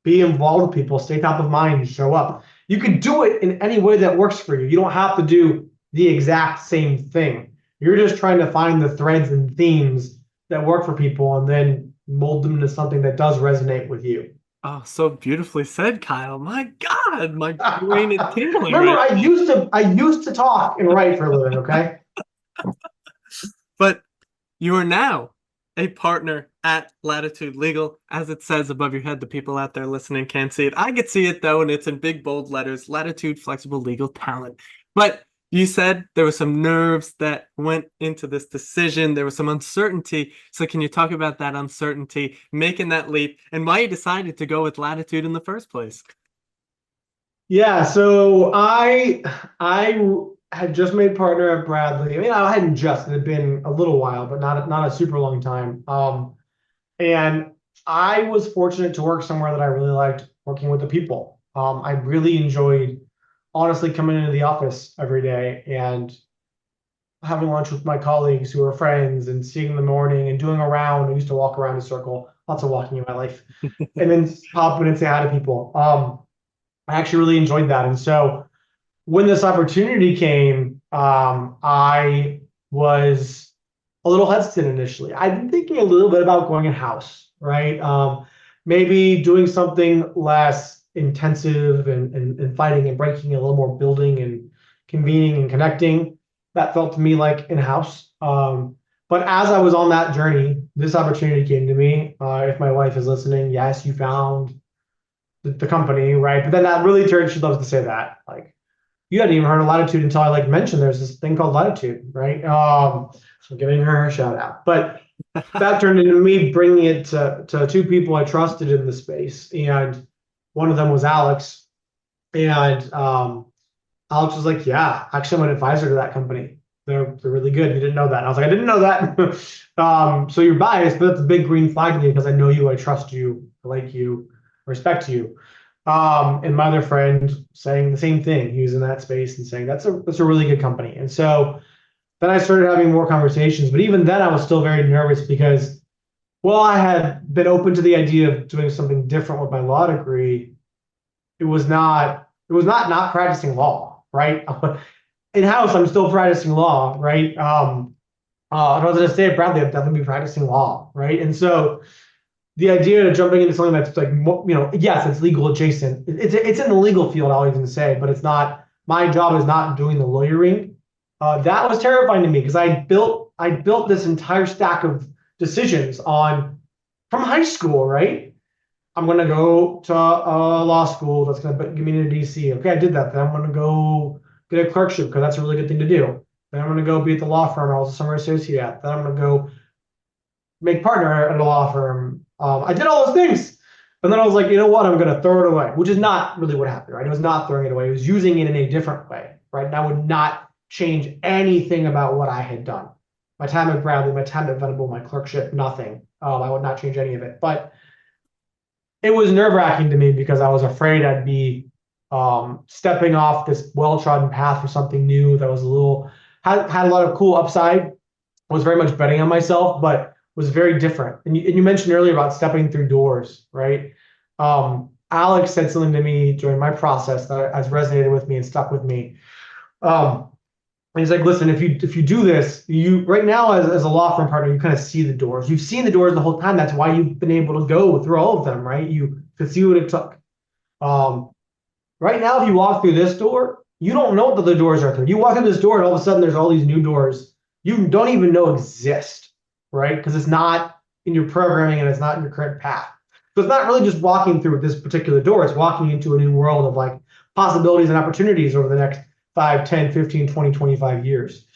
be involved with people, stay top of mind, show up. You can do it in any way that works for you. You don't have to do the exact same thing. You're just trying to find the threads and themes that work for people and then mold them into something that does resonate with you. Oh, so beautifully said, Kyle. My God, my brain is tingling Remember, right I used to talk and write for a living, okay? But you are now a partner at Latitude Legal. As it says above your head, the people out there listening can't see it. I could see it though, and it's in big bold letters, Latitude Flexible Legal Talent. But you said there were some nerves that went into this decision. There was some uncertainty. So can you talk about that uncertainty, making that leap, and why you decided to go with Latitude in the first place? Yeah, so I had just made partner at Bradley. I mean, I hadn't just, it had been a little while, but not a super long time. And I was fortunate to work somewhere that I really liked working with the people. I really enjoyed honestly coming into the office every day and having lunch with my colleagues who are friends and seeing them in the morning and doing a round. I used to walk around a circle. lots of walking in my life, and then pop in and say hi to people. I actually really enjoyed that. And so when this opportunity came, I was a little hesitant initially. I've been thinking a little bit about going in-house, right? Maybe doing something less intensive and fighting and breaking, a little more building and convening and connecting. That felt to me like in-house. But as I was on that journey, this opportunity came to me. If my wife is listening, yes, you found the company, right? But then that really turned, she loves to say that, like, you hadn't even heard of Latitude until I like mentioned there's this thing called Latitude, right? So giving her a shout out. But that turned into me bringing it to two people I trusted in the space. And one of them was Alex. And Alex was like, yeah, actually I'm an advisor to that company. They're really good. You didn't know that. And I was like, I didn't know that. So you're biased, but that's a big green flag to me because I know you, I trust you, I like you, respect you. And my other friend saying the same thing. He was in that space and saying that's a really good company. And so then I started having more conversations. But even then, I was still very nervous because, well, I had been open to the idea of doing something different with my law degree. It was not practicing law, right? In house, I'm still practicing law, right? If I was going to stay at Bradley, I'd definitely be practicing law, right? And so the idea of jumping into something that's like, yes, it's legal adjacent. It's in the legal field, I'll even say, but it's not, my job is not doing the lawyering. That was terrifying to me because I built this entire stack of decisions from high school, right? I'm going to go to a law school that's going to give me into DC. Okay, I did that. Then I'm going to go get a clerkship because that's a really good thing to do. Then I'm going to go be at the law firm I was a summer associate at. Then I'm going to go make partner at a law firm. I did all those things. And then I was like, you know what? I'm going to throw it away, which is not really what happened, right? It was not throwing it away. It was using it in a different way, right? And I would not change anything about what I had done. My time at Bradley, my time at Vanderbilt, my clerkship, nothing. I would not change any of it. But it was nerve-wracking to me because I was afraid I'd be stepping off this well-trodden path for something new that was had a lot of cool upside. Was very much betting on myself, but was very different. And you mentioned earlier about stepping through doors, right? Alex said something to me during my process that has resonated with me and stuck with me. And he's like, listen, if you do this, you right now as a law firm partner, you kind of see the doors. You've seen the doors the whole time. That's why you've been able to go through all of them, right? You could see what it took. Right now, if you walk through this door, you don't know what the other doors are through. You walk through this door, and all of a sudden, there's all these new doors you don't even know exist, right? Because it's not in your programming and it's not in your current path. So it's not really just walking through this particular door. It's walking into a new world of like possibilities and opportunities over the next 5, 10, 15, 20, 25 years.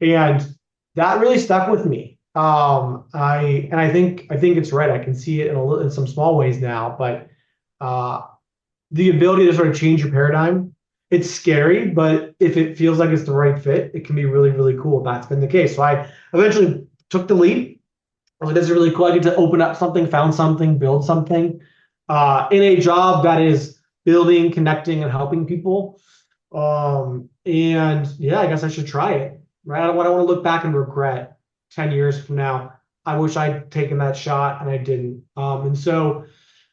And that really stuck with me. I think it's right. I can see it in some small ways now, but the ability to sort of change your paradigm. It's scary, but if it feels like it's the right fit, it can be really, really cool. That's been the case. So I eventually took the leap. I was like, this is really cool. I get to open up something, found something, build something in a job that is building, connecting, and helping people. And yeah, I guess I should try it. Right? I don't want to look back and regret 10 years from now. I wish I'd taken that shot and I didn't. And so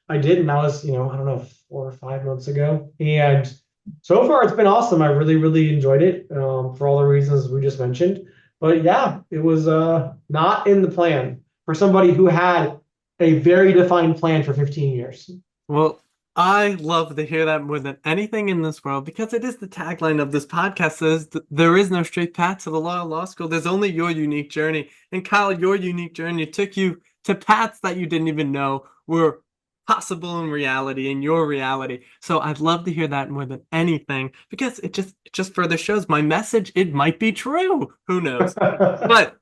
I did, and that was, I don't know, 4 or 5 months ago. And so far, it's been awesome. I really, really enjoyed it for all the reasons we just mentioned. But yeah, it was not in the plan for somebody who had a very defined plan for 15 years. Well, I love to hear that more than anything in this world because it is the tagline of this podcast says there is no straight path to the law school. There's only your unique journey. And Kyle, your unique journey took you to paths that you didn't even know were possible in reality, in your reality. So I'd love to hear that more than anything because it just further shows my message. It might be true. Who knows? But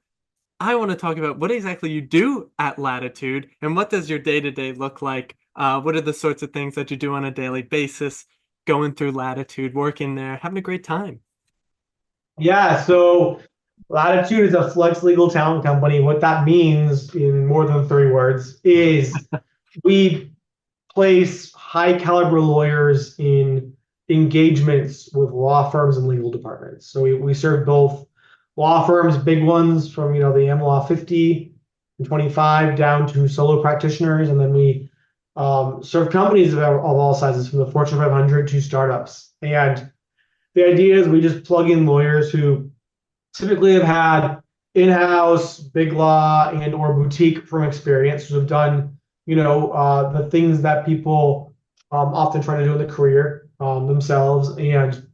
I want to talk about what exactly you do at Latitude and what does your day-to-day look like? What are the sorts of things that you do on a daily basis, going through Latitude, working there, having a great time? Yeah, so Latitude is a flex legal talent company. What that means in more than 3 words is we place high caliber lawyers in engagements with law firms and legal departments. So we serve both law firms, big ones from the AmLaw 50, and 25 down to solo practitioners. And then we serve companies of all sizes, from the Fortune 500 to startups. And the idea is we just plug in lawyers who typically have had in-house big law and or boutique firm experience, who have done, the things that people often try to do in the career themselves, and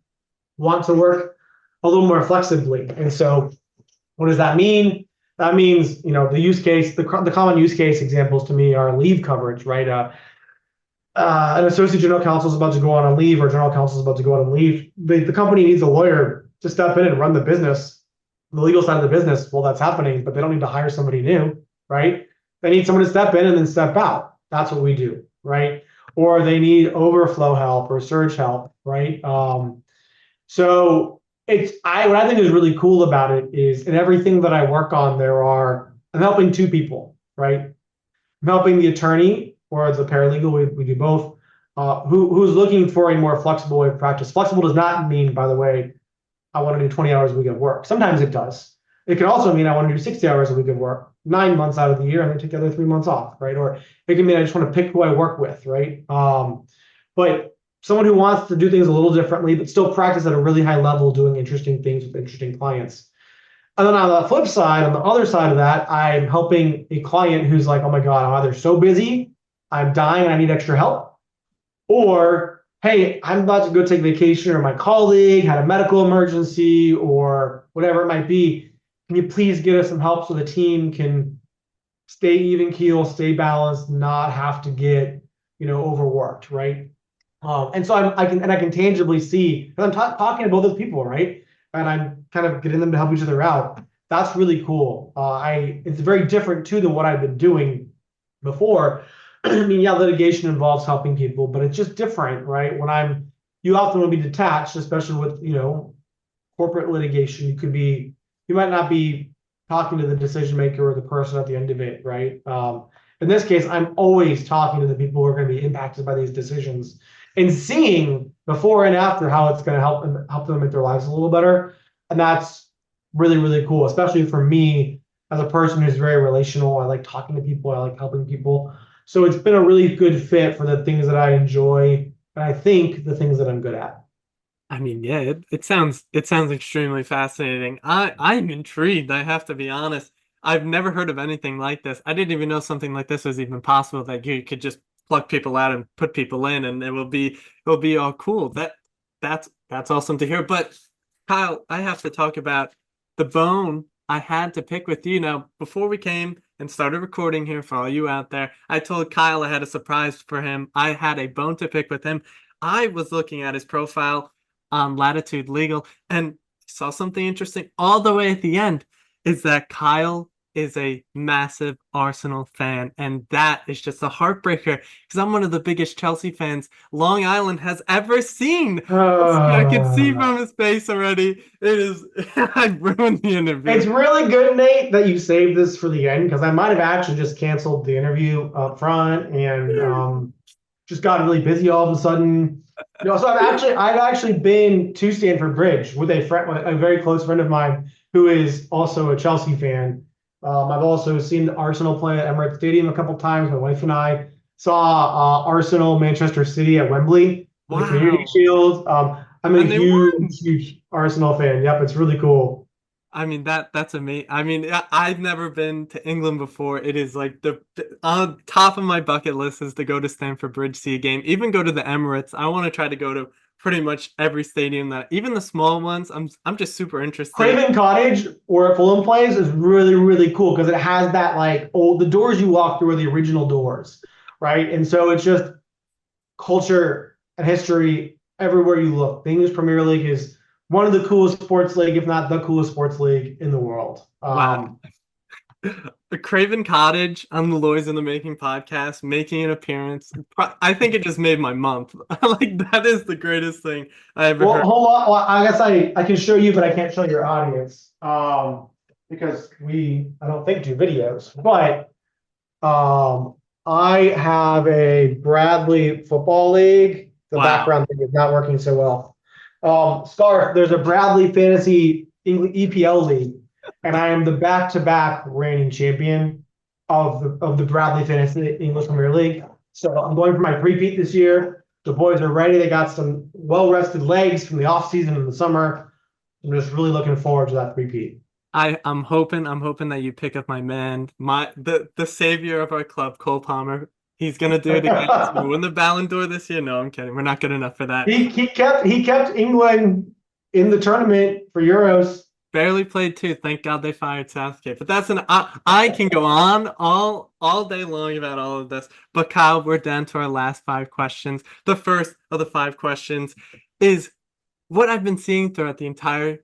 want to work a little more flexibly. And so what does that mean? That means, the use case, the common use case examples to me are leave coverage, right? An associate general counsel is about to go on a leave, or general counsel is about to go on a leave. The company needs a lawyer to step in and run the business, the legal side of the business while that's happening, but they don't need to hire somebody new, right? They need someone to step in and then step out. That's what we do, right? Or they need overflow help or surge help, right? So what I think is really cool about it is, in everything that I work on, I'm helping two people, right? I'm helping the attorney or the paralegal, we do both, who's looking for a more flexible way of practice. Flexible does not mean, by the way, I want to do 20 hours a week of work. Sometimes it does. It can also mean I want to do 60 hours a week of work, 9 months out of the year, and then take the other 3 months off, right? Or it can mean I just want to pick who I work with, right? But someone who wants to do things a little differently, but still practice at a really high level, doing interesting things with interesting clients. And then on the flip side, on the other side of that, I'm helping a client who's like, oh my God, I'm either so busy, I'm dying, and I need extra help, or, hey, I'm about to go take vacation, or my colleague had a medical emergency, or whatever it might be. Can you please get us some help so the team can stay even keel, stay balanced, not have to get, overworked, right? And so I can tangibly see, because I'm talking to both those people, right? And I'm kind of getting them to help each other out. That's really cool. It's very different too than what I've been doing before. I mean, yeah, litigation involves helping people, but it's just different, right? You often will be detached, especially with, corporate litigation. You might not be talking to the decision maker or the person at the end of it, right? In this case, I'm always talking to the people who are going to be impacted by these decisions, and seeing before and after how it's going to help them make their lives a little better. And that's really, really cool, especially for me as a person who's very relational. I like talking to people. I like helping people. So it's been a really good fit for the things that I enjoy, and I think the things that I'm good at. I mean, yeah, it sounds extremely fascinating. I'm intrigued, I have to be honest. I've never heard of anything like this. I didn't even know something like this was even possible, that you could just plug people out and put people in, and it will be all cool. That's awesome to hear. But Kyle, I have to talk about the bone I had to pick with you. Now, before we came and started recording here, for all you out there, I told Kyle I had a surprise for him. I had a bone to pick with him. I was looking at his profile on Latitude Legal and saw something interesting all the way at the end, is that Kyle is a massive Arsenal fan, and that is just a heartbreaker, because I'm one of the biggest Chelsea fans Long Island has ever seen. I can see from his face already. It is I ruined the interview. It's really good, Nate, that you saved this for the end, because I might have actually just canceled the interview up front and just got really busy all of a sudden. So I've actually been to Stamford Bridge with a very close friend of mine who is also a Chelsea fan. I've also seen Arsenal play at Emirates Stadium a couple times. My wife and I saw Arsenal Manchester City at Wembley in the Community Wow. Shield. I'm a And they won. huge Arsenal fan. Yep, it's really cool. I mean, that's amazing. I mean, I've never been to England before. It is like the on top of my bucket list is to go to Stamford Bridge, see a game, even go to the Emirates. I want to try to go to pretty much every stadium, that even the small ones. I'm just super interested. Craven Cottage, where Fulham plays, is really, really cool because it has that the doors you walk through are the original doors, right? And so it's just culture and history everywhere you look. The English Premier League is one of the coolest sports league, if not the coolest sports league in the world. Wow. A Craven Cottage on the Lawyers in the Making podcast making an appearance. I think it just made my month. Like, that is the greatest thing I ever Well, heard. hold on. Well, I guess I can show you, but I can't show your audience because I don't think do videos. But I have a Bradley Football League. The Wow. background thing is not working so well. Scarf, there's a Bradley Fantasy EPL League, and I am the back-to-back reigning champion. of the Bradley Fantasy English Premier League. So I'm going for my three-peat this year. The boys are ready. They got some well-rested legs from the off season in the summer. I'm just really looking forward to that three-peat. I'm hoping that you pick up my man, the savior of our club, Cole Palmer. He's gonna do it again. He's gonna win the Ballon d'Or this year. No, I'm kidding. We're not good enough for that. He kept England in the tournament for Euros. Barely played two. Thank God they fired Southgate. But that's I can go on all day long about all of this. But Kyle, we're down to our last 5 questions. The first of the 5 questions is what I've been seeing throughout the entire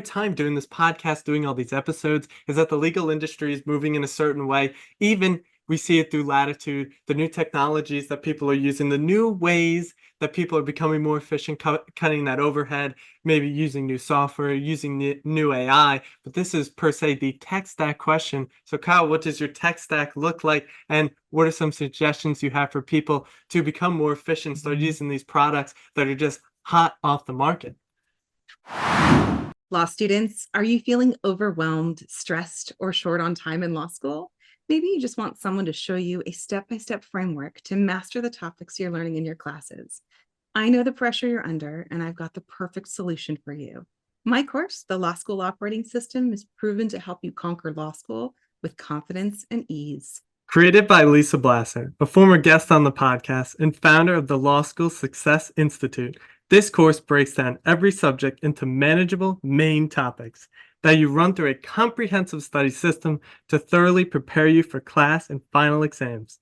time doing this podcast, doing all these episodes, is that the legal industry is moving in a certain way. Even we see it through Latitude, the new technologies that people are using, the new ways that people are becoming more efficient, cutting that overhead, maybe using new software, using new AI. But this is per se the tech stack question. So Kyle, what does your tech stack look like? And what are some suggestions you have for people to become more efficient, start using these products that are just hot off the market? Law students, are you feeling overwhelmed, stressed, or short on time in law school? Maybe you just want someone to show you a step-by-step framework to master the topics you're learning in your classes. I know the pressure you're under, and I've got the perfect solution for you. My course, the Law School Operating System, is proven to help you conquer law school with confidence and ease. Created by Lisa Blasser, a former guest on the podcast and founder of the Law School Success Institute, this course breaks down every subject into manageable main topics that you run through a comprehensive study system to thoroughly prepare you for class and final exams.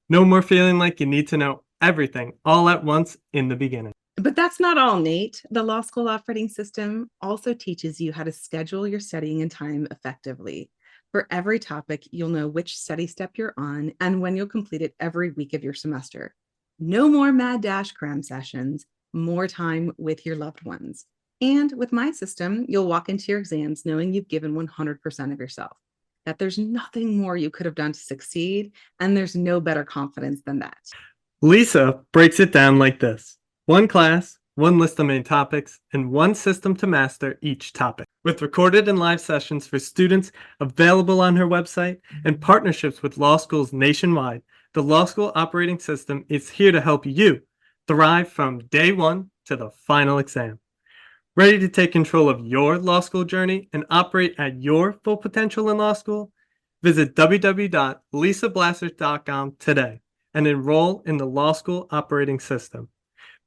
No more feeling like you need to know everything all at once in the beginning. But that's not all, Nate. The Law School Operating System also teaches you how to schedule your studying and time effectively. For every topic, you'll know which study step you're on and when you'll complete it every week of your semester. No more mad dash cram sessions, more time with your loved ones. And with my system, you'll walk into your exams knowing you've given 100% of yourself, that there's nothing more you could have done to succeed, and there's no better confidence than that. Lisa breaks it down like this: one class, one list of main topics, and one system to master each topic. With recorded and live sessions for students available on her website and partnerships with law schools nationwide, the Law School Operating System is here to help you thrive from day one to the final exam. Ready to take control of your law school journey and operate at your full potential in law school? Visit www.lisablasser.com today and enroll in the Law School Operating System.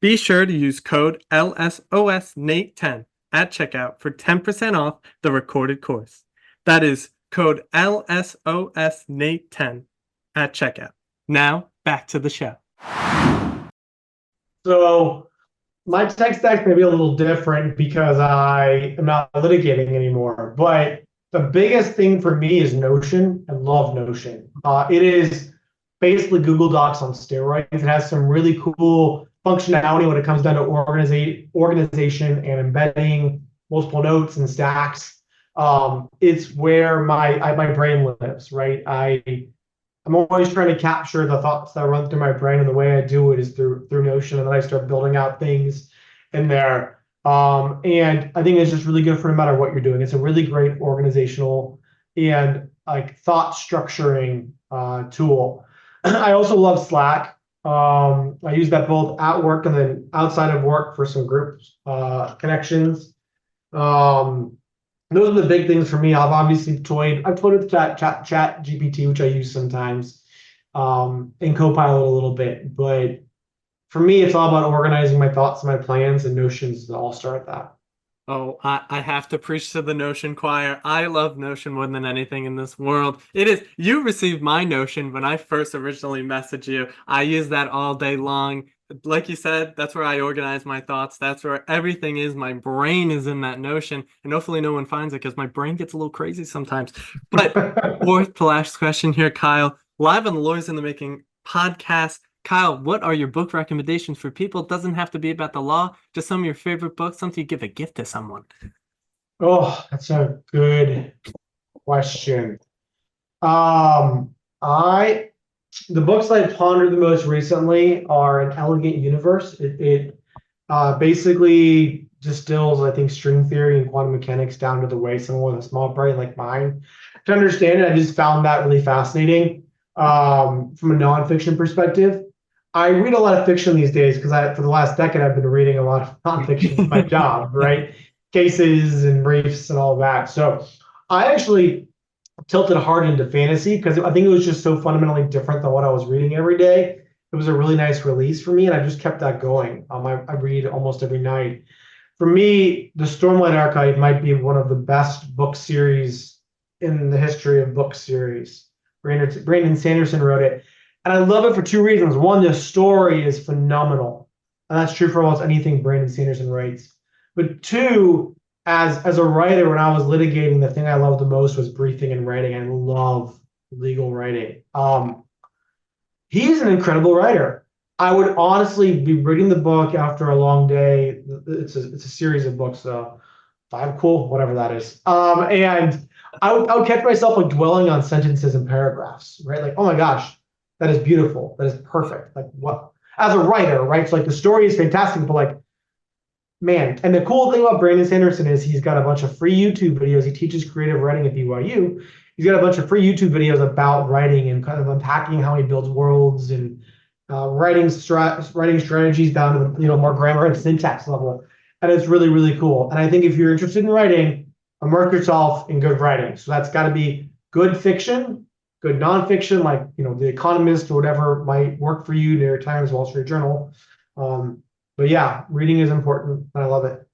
Be sure to use code LSOSNATE10 at checkout for 10% off the recorded course. That is code LSOSNATE10 at checkout. Now, back to the show. So my tech stack may be a little different because I am not litigating anymore. But the biggest thing for me is Notion. I love Notion. It is basically Google Docs on steroids. It has some really cool functionality when it comes down to organization and embedding multiple notes and stacks. It's where my brain lives, right? I'm always trying to capture the thoughts that run through my brain, and the way I do it is through Notion, and then I start building out things in there. And I think it's just really good for no matter what you're doing. It's a really great organizational and like thought structuring tool. I also love Slack. I use that both at work and then outside of work for some group connections. Those are the big things for me. I've toyed with chat GPT, which I use sometimes, and Copilot a little bit. But for me, it's all about organizing my thoughts and my plans, and Notion's the all-star at that. Oh, I have to preach to the Notion choir. I love Notion more than anything in this world. You received my Notion when I first originally messaged you. I use that all day long. Like you said, that's where I organize my thoughts. That's where everything is. My brain is in that Notion, and hopefully no one finds it because my brain gets a little crazy sometimes. But fourth to last question here, Kyle, live on the Lawyers in the Making podcast. Kyle, what are your book recommendations for people? It doesn't have to be about the law, just some of your favorite books, something you give a gift to someone. Oh, that's a good question. The books I've pondered the most recently are An Elegant Universe. It basically distills, I think, string theory and quantum mechanics down to the way someone with a small brain like mine to understand it. I just found that really fascinating from a nonfiction perspective. I read a lot of fiction these days because for the last decade, I've been reading a lot of nonfiction for my job, right? Cases and briefs and all of that. So I actually tilted hard into fantasy because I think it was just so fundamentally different than what I was reading every day. It was a really nice release for me, and I just kept that going. I read almost every night. For me, the Stormlight Archive might be one of the best book series in the history of book series. Brandon Sanderson wrote it, and I love it for two reasons. One, the story is phenomenal, and that's true for almost anything Brandon Sanderson writes. But two, as a writer, when I was litigating, the thing I loved the most was briefing and writing. I love legal writing. He's an incredible writer. I would honestly be reading the book after a long day. It's a series of books, five, cool, whatever that is. And I would catch myself like dwelling on sentences and paragraphs, right? Like, oh my gosh, that is beautiful. That is perfect. Like what? As a writer, right? So like the story is fantastic, but like, man. And the cool thing about Brandon Sanderson is he's got a bunch of free YouTube videos. He teaches creative writing at BYU. He's got a bunch of free YouTube videos about writing and kind of unpacking how he builds worlds and writing strategies down to the more grammar and syntax level. And it's really, really cool. And I think if you're interested in writing, immerse yourself in good writing. So that's got to be good fiction, good nonfiction, like The Economist or whatever might work for you, New York Times, Wall Street Journal. But yeah, reading is important, and I love it.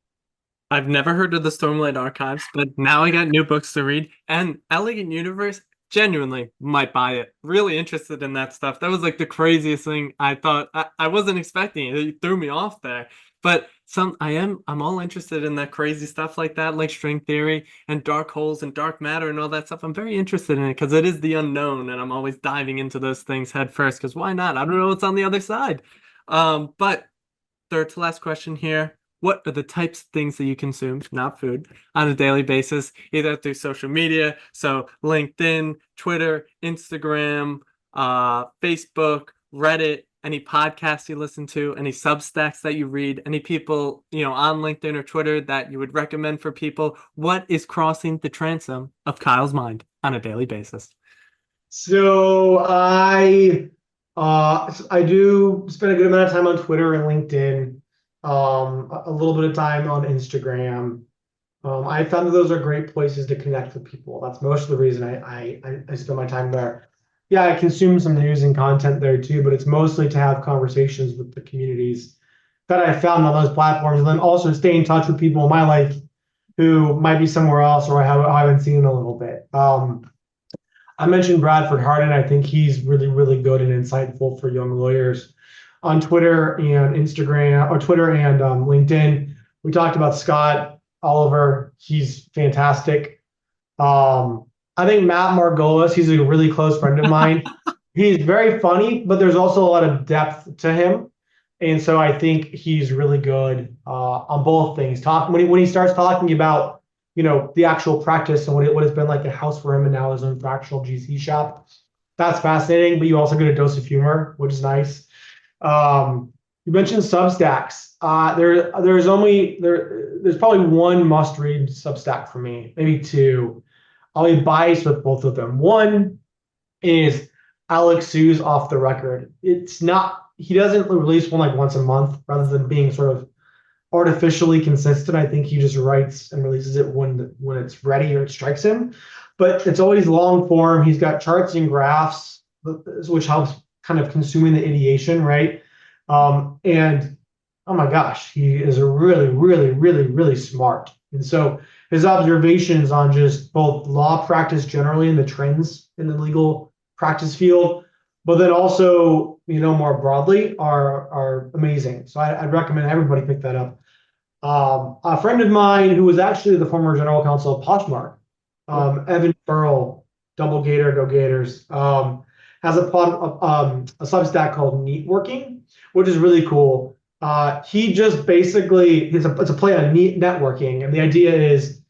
I've never heard of the Stormlight Archives, but now I got new books to read. And Elegant Universe, genuinely might buy it. Really interested in that stuff. That was like the craziest thing I thought. I wasn't expecting it. It threw me off there. But I'm all interested in that crazy stuff like that, like string theory and dark holes and dark matter and all that stuff. I'm very interested in it because it is the unknown, and I'm always diving into those things head first. Because why not? I don't know what's on the other side. But third to last question here. What are the types of things that you consume, not food, on a daily basis, either through social media, so LinkedIn, Twitter, Instagram, Facebook, Reddit, any podcasts you listen to, any Substacks that you read, any people, on LinkedIn or Twitter that you would recommend for people? What is crossing the transom of Kyle's mind on a daily basis? So I do spend a good amount of time on Twitter and LinkedIn, a little bit of time on Instagram. I found that those are great places to connect with people. That's most of the reason I spend my time there. Yeah, I consume some news and content there too, but it's mostly to have conversations with the communities that I found on those platforms, and then also stay in touch with people in my life who might be somewhere else or I haven't seen in a little bit. I mentioned Bradford Harden. I think he's really, really good and insightful for young lawyers on Twitter and Instagram, or Twitter and LinkedIn. We talked about Scott Oliver. He's fantastic. I think Matt Margolis, he's a really close friend of mine. He's very funny, but there's also a lot of depth to him. And so I think he's really good on both things. When he starts talking about the actual practice and what it's been like a house for him and now his own fractional GC shop. That's fascinating, but you also get a dose of humor, which is nice. You mentioned Substacks. There's probably one must-read Substack for me, maybe two. I'll be biased with both of them. One is Alex Sue's Off the Record. He doesn't release one like once a month rather than being sort of artificially consistent. I think he just writes and releases it when it's ready or it strikes him. But it's always long form. He's got charts and graphs, which helps kind of consuming the ideation, right? And oh my gosh, he is a really, really, really, really smart. And so his observations on just both law practice generally and the trends in the legal practice field, but then also, more broadly are amazing. So I'd recommend everybody pick that up. A friend of mine who was actually the former general counsel of Poshmark, Evan Burrell, Double Gator, Go Gators, has a Substack called Neat Working, which is really cool. He just basically, it's a play on neat networking. And the idea is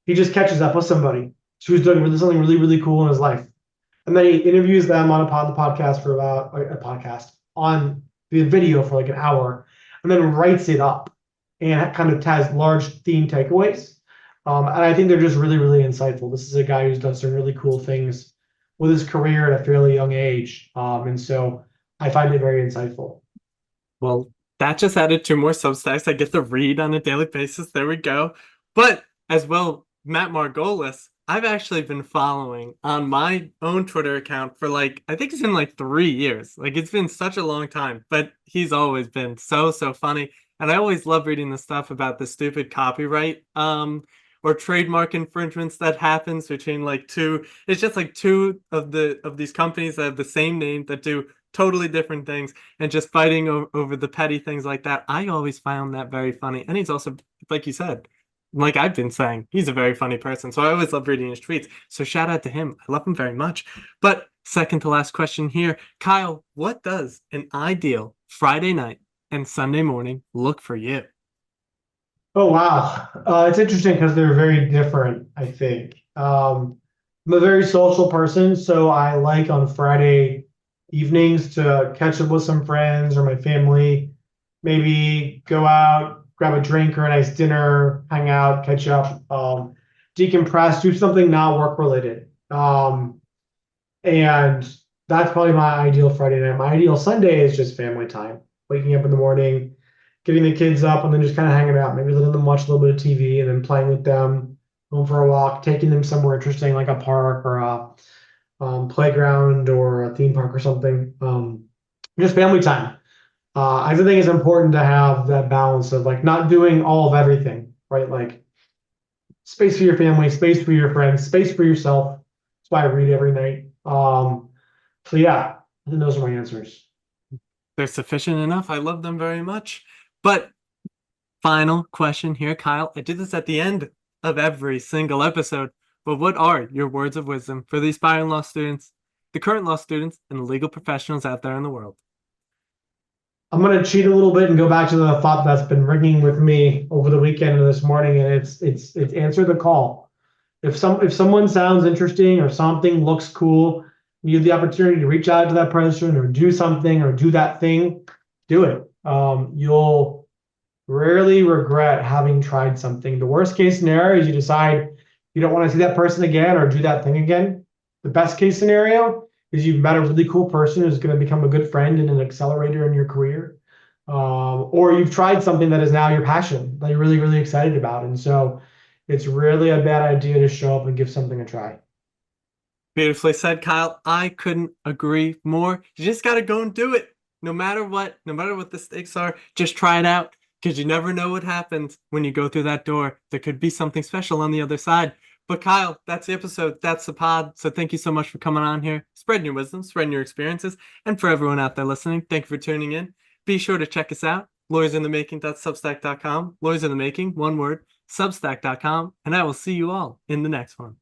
he just catches up with somebody who's doing something really, really cool in his life. And then he interviews them on the podcast for on the video for like an hour, and then writes it up and kind of has large theme takeaways. And I think they're just really, really insightful. This is a guy who's done some really cool things with his career at a fairly young age. And so I find it very insightful. Well, that just added 2 more Substacks I get to read on a daily basis. There we go. But as well, Matt Margolis, I've actually been following on my own Twitter account for I think it's been 3 years. It's been such a long time, but he's always been so funny. And I always love reading the stuff about the stupid copyright or trademark infringements that happens between two. It's just two of these companies that have the same name that do totally different things and just fighting over the petty things like that. I always found that very funny. And he's also, like you said, like I've been saying, he's a very funny person. So I always love reading his tweets. So shout out to him. I love him very much. But second to last question here, Kyle, what does an ideal Friday night and Sunday morning look for you? Oh, wow. It's interesting because they're very different, I think. I'm a very social person, so I like on Friday evenings to catch up with some friends or my family, maybe go out, grab a drink or a nice dinner, hang out, catch up, decompress, do something not work related. And that's probably my ideal Friday night. My ideal Sunday is just family time, waking up in the morning, getting the kids up, and then just kind of hanging out, maybe letting them watch a little bit of TV and then playing with them, going for a walk, taking them somewhere interesting like a park or a playground or a theme park or something. Just family time. I think it's important to have that balance of not doing all of everything, right? Space for your family, space for your friends, space for yourself. That's why I read every night. So yeah, I think those are my answers. They're sufficient enough. I love them very much. But final question here, Kyle. I do this at the end of every single episode. But what are your words of wisdom for the aspiring law students, the current law students, and the legal professionals out there in the world? I'm gonna cheat a little bit and go back to the thought that's been ringing with me over the weekend and this morning, and it's answer the call. If someone sounds interesting or something looks cool, you have the opportunity to reach out to that person or do something or do that thing, do it. You'll rarely regret having tried something. The worst case scenario is you decide you don't want to see that person again or do that thing again. The best case scenario is you've met a really cool person who's going to become a good friend and an accelerator in your career. Or you've tried something that is now your passion that you're really, really excited about. And so it's really a bad idea to show up and give something a try. Beautifully said, Kyle. I couldn't agree more. You just got to go and do it. No matter what the stakes are, just try it out because you never know what happens when you go through that door. There could be something special on the other side. But Kyle, that's the episode. That's the pod. So thank you so much for coming on here, spreading your wisdom, spreading your experiences. And for everyone out there listening, thank you for tuning in. Be sure to check us out, lawyersinthemaking.substack.com, lawyers in the making, one word, substack.com. And I will see you all in the next one.